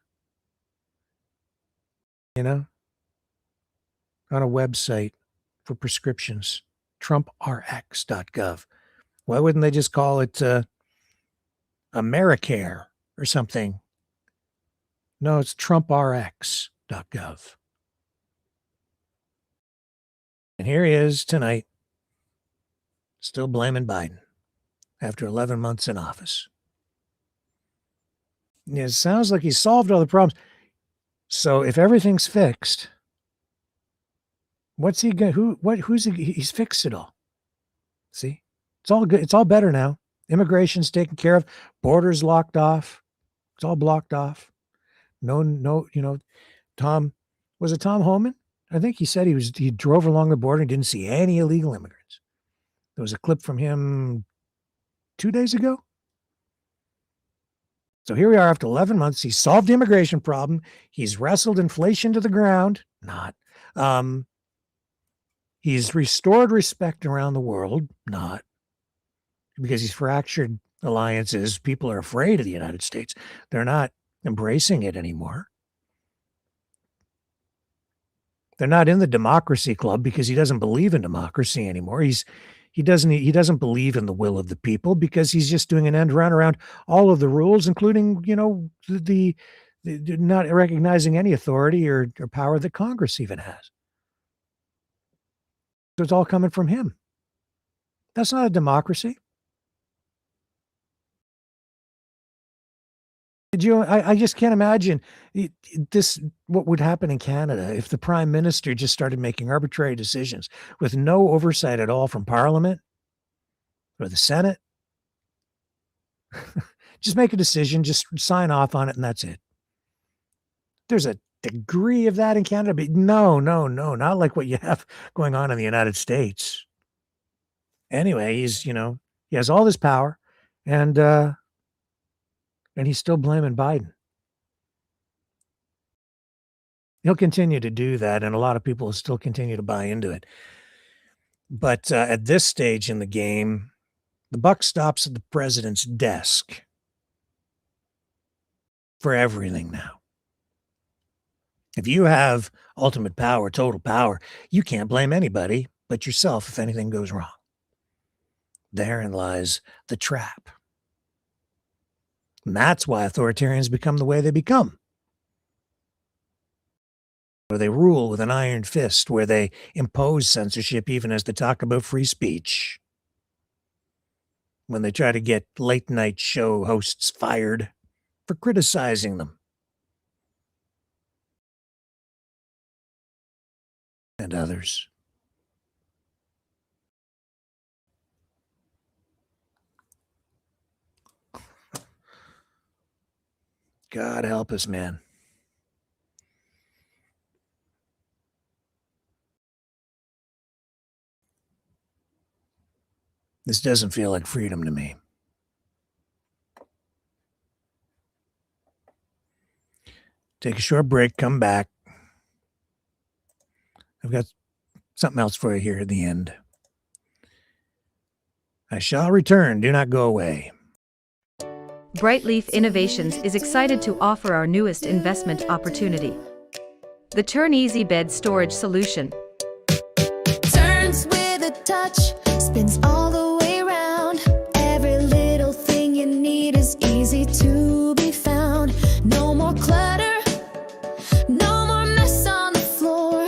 a website for prescriptions, TrumpRx.gov. Why wouldn't they just call it AmeriCare or something? No, it's TrumpRx.gov. And here he is tonight, still blaming Biden after 11 months in office. It sounds like he solved all the problems. So if everything's fixed, what's he going? He's fixed it all. See, it's all good. It's all better now. Immigration's taken care of. Borders locked off. It's all blocked off. No, Tom Homan? I think he said he drove along the border and didn't see any illegal immigrants. There was a clip from him 2 days ago. So here we are after 11 months. He solved the immigration problem. He's wrestled inflation to the ground. Not. He's restored respect around the world. Not. Because he's fractured alliances. People are afraid of the United States. They're not embracing it anymore. They're not in the democracy club because he doesn't believe in democracy anymore. He doesn't believe in the will of the people because he's just doing an end run around all of the rules, including, the not recognizing any authority or power that Congress even has. So it's all coming from him. That's not a democracy. I just can't imagine what would happen in Canada if the prime minister just started making arbitrary decisions with no oversight at all from Parliament or the Senate. Just make a decision, just sign off on it, and that's it. There's a degree of that in Canada, but no, not like what you have going on in the United States. Anyway, he has all this power, and he's still blaming Biden. He'll continue to do that, and a lot of people will still continue to buy into it. But at this stage in the game, the buck stops at the president's desk for everything now. If you have ultimate power, total power, you can't blame anybody but yourself if anything goes wrong. Therein lies the trap. And that's why authoritarians become the way they become. where they rule with an iron fist, where they impose censorship even as they talk about free speech, when they try to get late-night show hosts fired for criticizing them, and others. God help us, man. This doesn't feel like freedom to me. Take a short break, come back. I've got something else for you here at the end. I shall return. Do not go away. Brightleaf Innovations is excited to offer our newest investment opportunity, the Turn Easy Bed Storage Solution. Turns with a touch, spins all the way around. Every little thing you need is easy to be found. No more clutter, no more mess on the floor.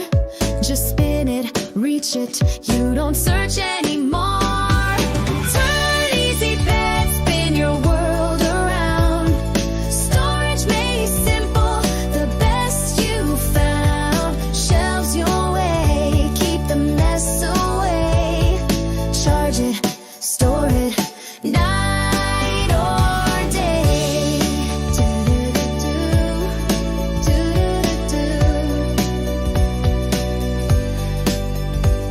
Just spin it, reach it, you don't search anymore. Turn Easy Bed, spin your world around. Storage made simple, the best you found. Shelves your way, keep the mess away. Charge it, store it, night or day.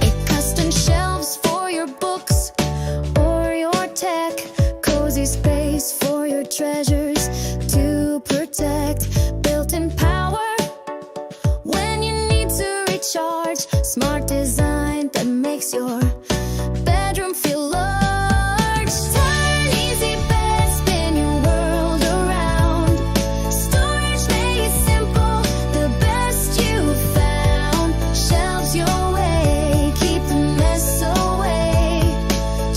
It custom shelves for your books or your tech. Cozy space for your treasures to protect. Built-in power when you need to recharge. Smart design that makes your bedroom feel large. Turn Easy Bed, spin your world around. Storage made simple, the best you found. Shelves your way, keep the mess away.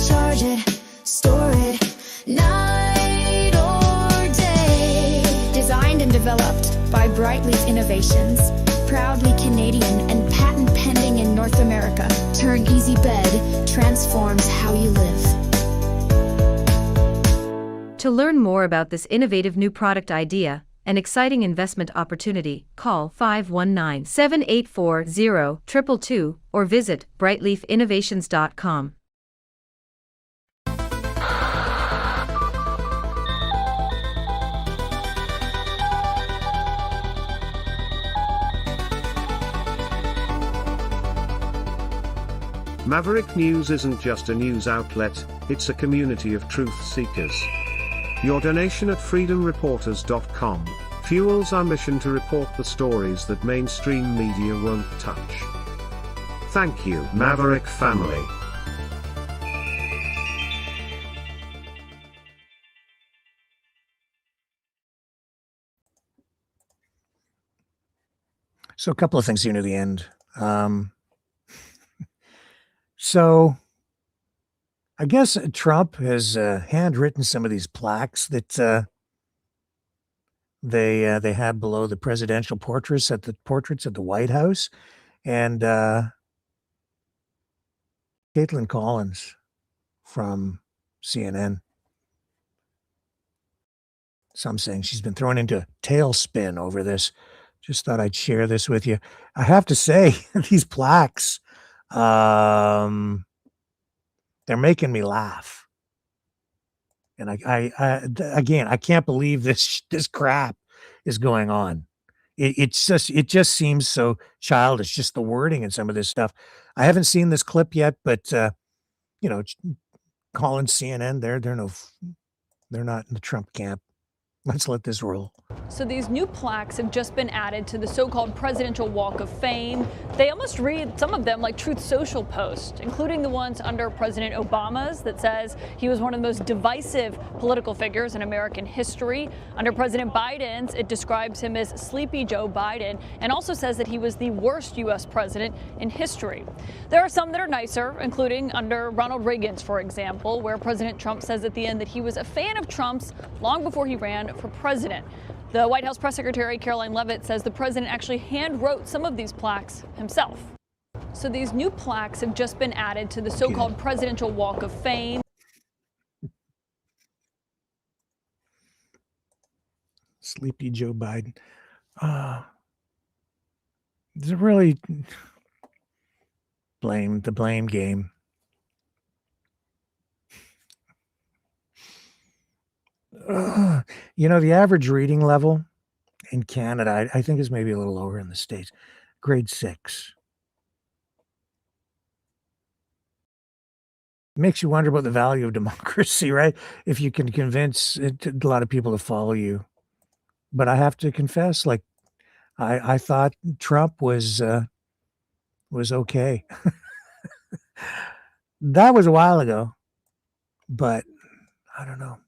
Charge it, store it, night or day. Designed and developed by Brightleaf Innovations. Proudly Canadian and patent pending in North America. Turn Easy Bed transforms how you live. To learn more about this innovative new product idea and exciting investment opportunity, call 519-784-0222 or visit brightleafinnovations.com. Maverick News isn't just a news outlet, it's a community of truth seekers. Your donation at freedomreporters.com fuels our mission to report the stories that mainstream media won't touch. Thank you, Maverick family. So a couple of things here near the end. So I guess Trump has handwritten some of these plaques that they had below the presidential portraits at the White House, and Caitlin Collins from CNN. Some saying she's been thrown into a tailspin over this. Just thought I'd share this with you. I have to say, these plaques, they're making me laugh. And I can't believe this crap is going on. It just seems so childish, just the wording and some of this stuff. I haven't seen this clip yet, but Collins, CNN, they're not in the Trump camp. Let's let this roll. So these new plaques have just been added to the so-called Presidential Walk of Fame. They almost read, some of them, like Truth Social posts, including the ones under President Obama's that says he was one of the most divisive political figures in American history. Under President Biden's, it describes him as Sleepy Joe Biden and also says that he was the worst U.S. president in history. There are some that are nicer, including under Ronald Reagan's, for example, where President Trump says at the end that he was a fan of Trump's long before he ran for president. The White House press secretary Caroline Leavitt says the president actually hand wrote some of these plaques himself. So these new plaques have just been added to the so-called Presidential Walk of Fame. Sleepy Joe Biden. Is it really the blame game? You know, the average reading level in Canada, I think, is maybe a little lower in the States. Grade 6. Makes you wonder about the value of democracy, right? If you can convince a lot of people to follow you. But I have to confess, like, I thought Trump was okay. That was a while ago, but I don't know.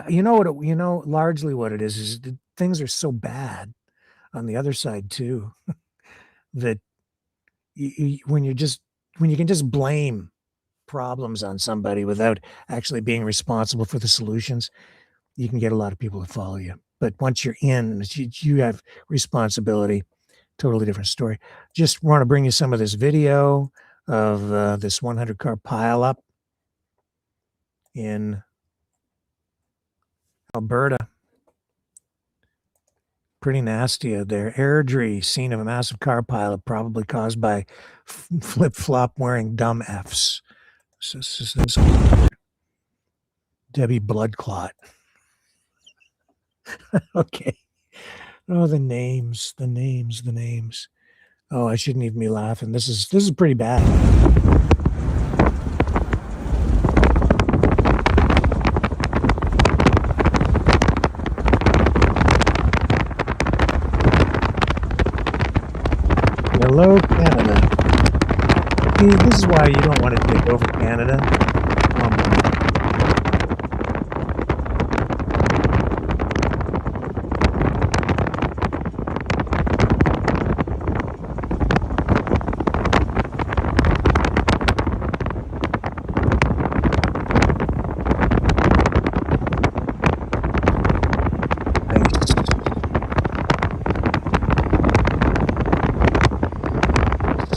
You know what? Largely what it is that things are so bad on the other side too that when you can just blame problems on somebody without actually being responsible for the solutions, you can get a lot of people to follow you. But once you're in, you have responsibility. Totally different story. Just want to bring you some of this video of this 100-car pileup in Alberta. Pretty nasty out there. Airdrie, scene of a massive car pileup, probably caused by flip-flop wearing dumb Fs. Debbie Blood Clot. Okay. Oh, the names. Oh, I shouldn't even be laughing. This is pretty bad. Hello, Canada. See, this is why you don't want to take over Canada.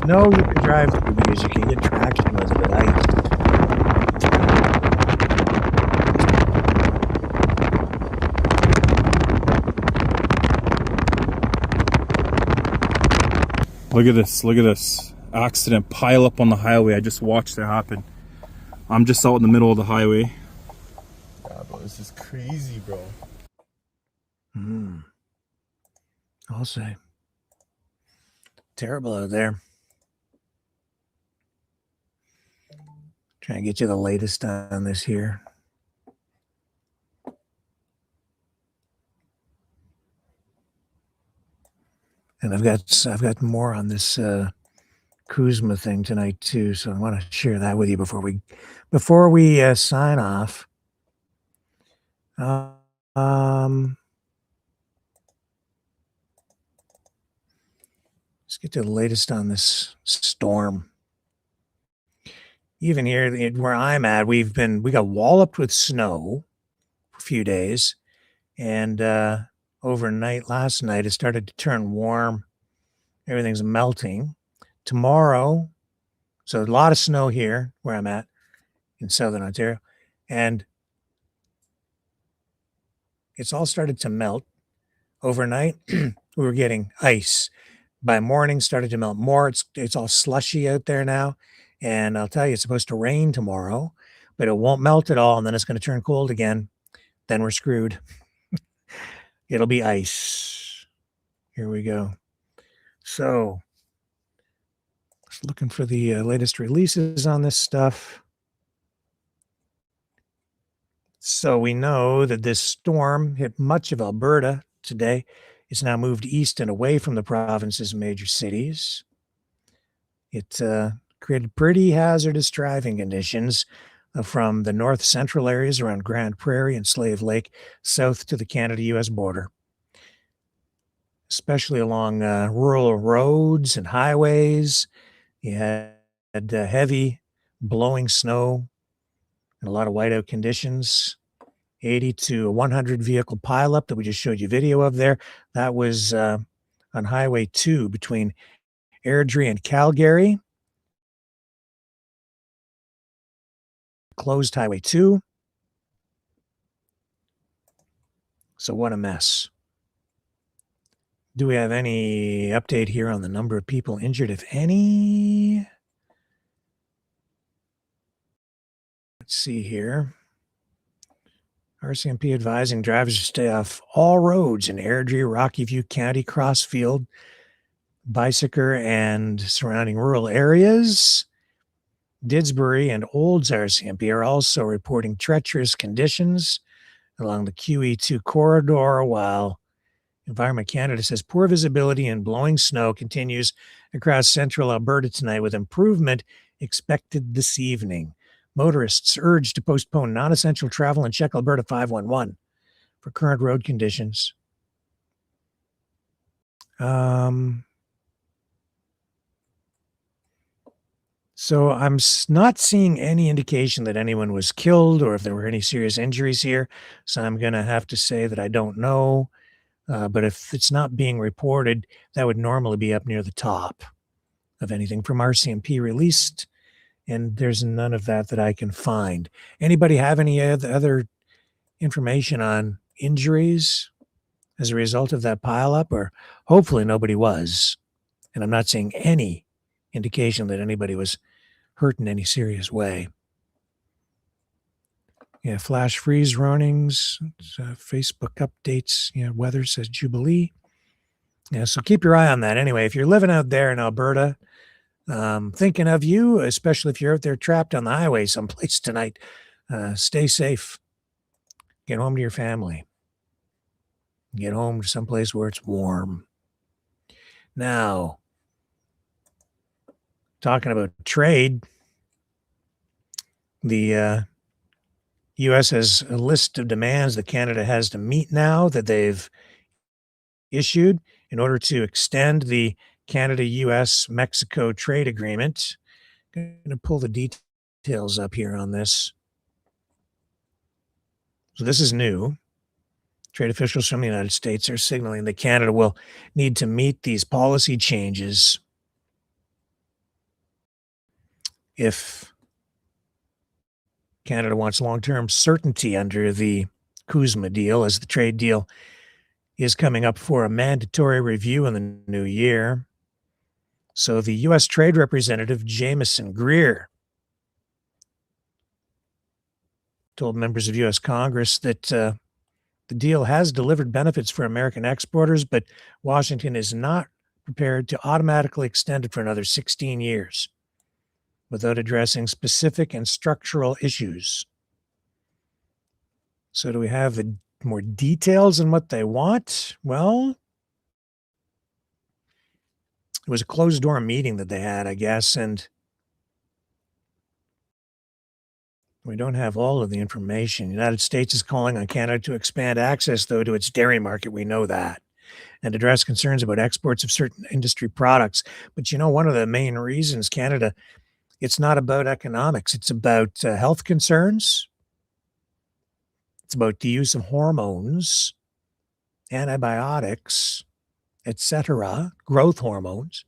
No, you can drive through because you can get traction with it. Look at this accident pile up on the highway. I just watched it happen. I'm just out in the middle of the highway. Yeah, bro, this is crazy, bro. I'll say. Terrible out there. Trying to get you the latest on this here. And I've got more on this Kuzma thing tonight too, so I want to share that with you before we sign off. Let's get to the latest on this storm. Even here where I'm at, we got walloped with snow for a few days, and overnight last night it started to turn warm. Everything's melting. Tomorrow, so a lot of snow here where I'm at in southern Ontario, and it's all started to melt. Overnight, we were getting ice. By morning, started to melt more. It's all slushy out there now. And I'll tell you, it's supposed to rain tomorrow, but it won't melt at all. And then it's going to turn cold again. Then we're screwed. It'll be ice. Here we go. So, just looking for the latest releases on this stuff. So we know that this storm hit much of Alberta today. It's now moved east and away from the province's major cities. It created pretty hazardous driving conditions from the north central areas around Grand Prairie and Slave Lake south to the Canada-US border, especially along rural roads and highways. You had heavy blowing snow and a lot of whiteout conditions 80 to 100 vehicle pileup that we just showed you video of there. That was on Highway 2 between Airdrie and Calgary. Closed Highway 2. So what a mess. Do we have any update here on the number of people injured, if any? Let's see here. RCMP advising drivers to stay off all roads in Airdrie, Rocky View County, Crossfield, Bicycle, and surrounding rural areas. Didsbury and Olds RCMP are also reporting treacherous conditions along the QE2 corridor, while Environment Canada says poor visibility and blowing snow continues across central Alberta tonight, with improvement expected this evening. Motorists urged to postpone non-essential travel and check Alberta 511 for current road conditions. So I'm not seeing any indication that anyone was killed or if there were any serious injuries here. So I'm going to have to say that I don't know. But if it's not being reported, that would normally be up near the top of anything from RCMP released. And there's none of that I can find. Anybody have any other information on injuries as a result of that pileup? Or hopefully nobody was. And I'm not seeing any indication that anybody was hurt in any serious way. Yeah, flash freeze warnings, Facebook updates. Yeah, weather says Jubilee. Yeah, so keep your eye on that. Anyway, if you're living out there in Alberta, thinking of you, especially if you're out there trapped on the highway someplace tonight, stay safe. Get home to your family. Get home to someplace where it's warm. Now, talking about trade, the U.S. has a list of demands that Canada has to meet now that they've issued in order to extend the Canada-U.S.-Mexico trade agreement. I'm going to pull the details up here on this. So this is new. Trade officials from the United States are signaling that Canada will need to meet these policy changes if Canada wants long-term certainty under the CUSMA deal, as the trade deal is coming up for a mandatory review in the new year. So the U.S. Trade Representative Jameson Greer told members of U.S. Congress that the deal has delivered benefits for American exporters, but Washington is not prepared to automatically extend it for another 16 years without addressing specific and structural issues. So do we have the more details on what they want? Well, it was a closed-door meeting that they had, I guess, and we don't have all of the information. The United States is calling on Canada to expand access, though, to its dairy market. We know that. And address concerns about exports of certain industry products. But one of the main reasons Canada, it's not about economics. It's about health concerns. It's about the use of hormones, antibiotics, etc., growth hormones,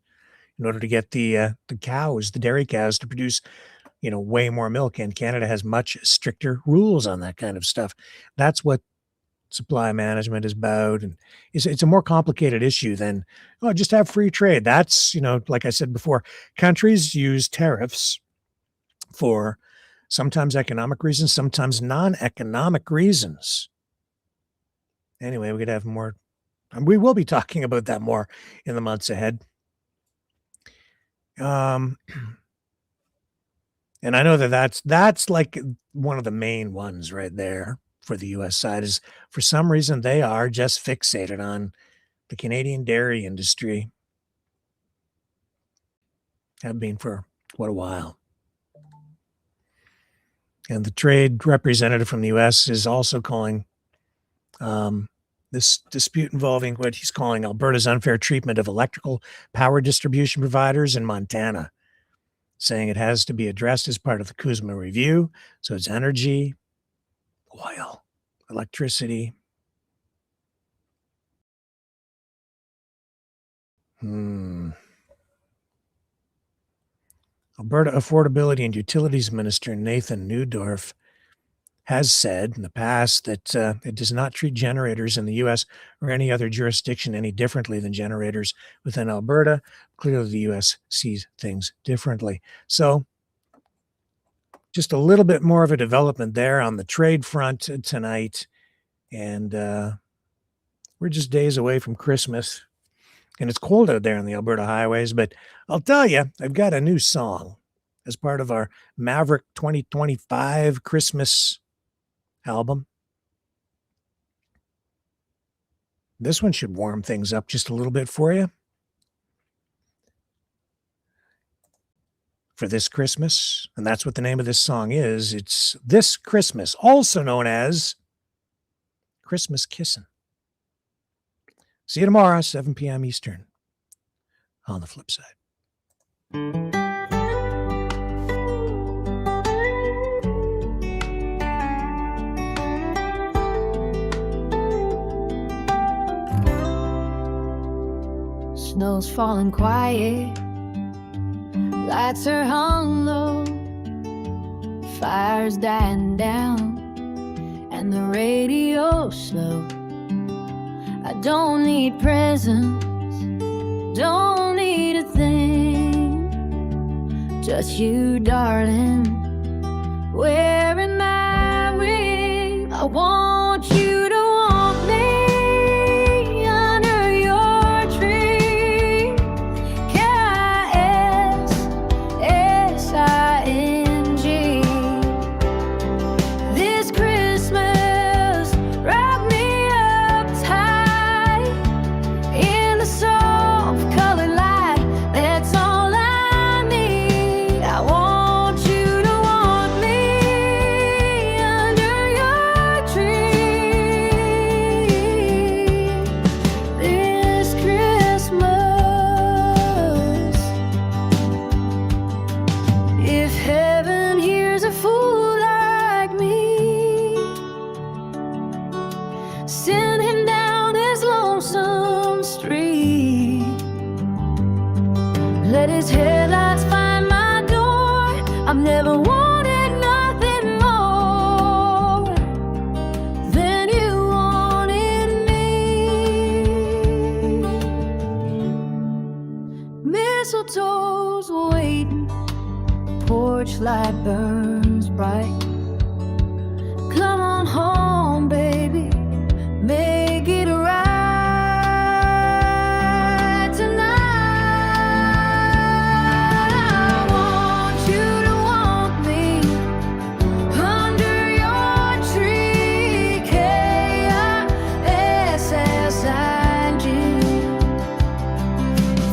in order to get the cows, the dairy cows, to produce, way more milk. And Canada has much stricter rules on that kind of stuff. That's what supply management is about. And it's a more complicated issue than, just have free trade. That's, like I said before, countries use tariffs for sometimes economic reasons, sometimes non-economic reasons. Anyway, we could have more. And we will be talking about that more in the months ahead. And I know that's like one of the main ones right there for the U.S. side, is for some reason they are just fixated on the Canadian dairy industry. Have been for quite a while. And the trade representative from the U.S. is also calling this dispute involving what he's calling Alberta's unfair treatment of electrical power distribution providers in Montana, saying it has to be addressed as part of the CUSMA review. So it's energy, oil, electricity. Alberta Affordability and Utilities Minister Nathan Neudorf has said in the past that it does not treat generators in the U.S. or any other jurisdiction any differently than generators within Alberta. Clearly, the U.S. sees things differently. So just a little bit more of a development there on the trade front tonight. And we're just days away from Christmas. And it's cold out there on the Alberta highways. But I'll tell you, I've got a new song as part of our Maverick 2025 Christmas album. This one should warm things up just a little bit for you. For this Christmas, and that's what the name of this song is. It's This Christmas, also known as Christmas Kissin'. See you tomorrow, 7 p.m. Eastern, on the flip side. Snow's falling quiet, lights are hung low, fire's dying down, and the radio's slow. I don't need presents, don't need a thing, just you, darling, wearing my ring. I want you to want me under your tree. K-I-S-S-I-N-G. This Christmas, wrap me up tight in the soft colored light. That's all I need. I want you to want me under your tree this Christmas. If heaven hears a fool like me, send him down his lonesome street. Let his headlights find my door. I've never wanted nothing more than you wanted me. Mistletoe's waiting, porch light burns bright. Come on home, baby, make it right tonight. I want you to want me under your tree. K-I-S-S-I-G.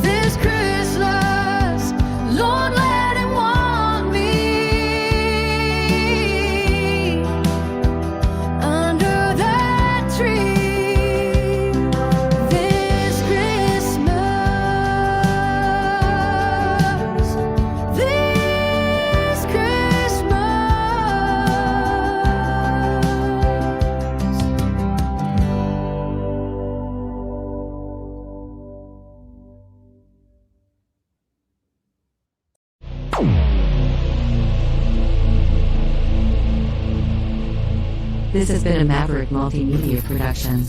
This Christmas, Lord, let him want me under that tree. This Christmas, this Christmas. This has been a Maverick Multimedia production.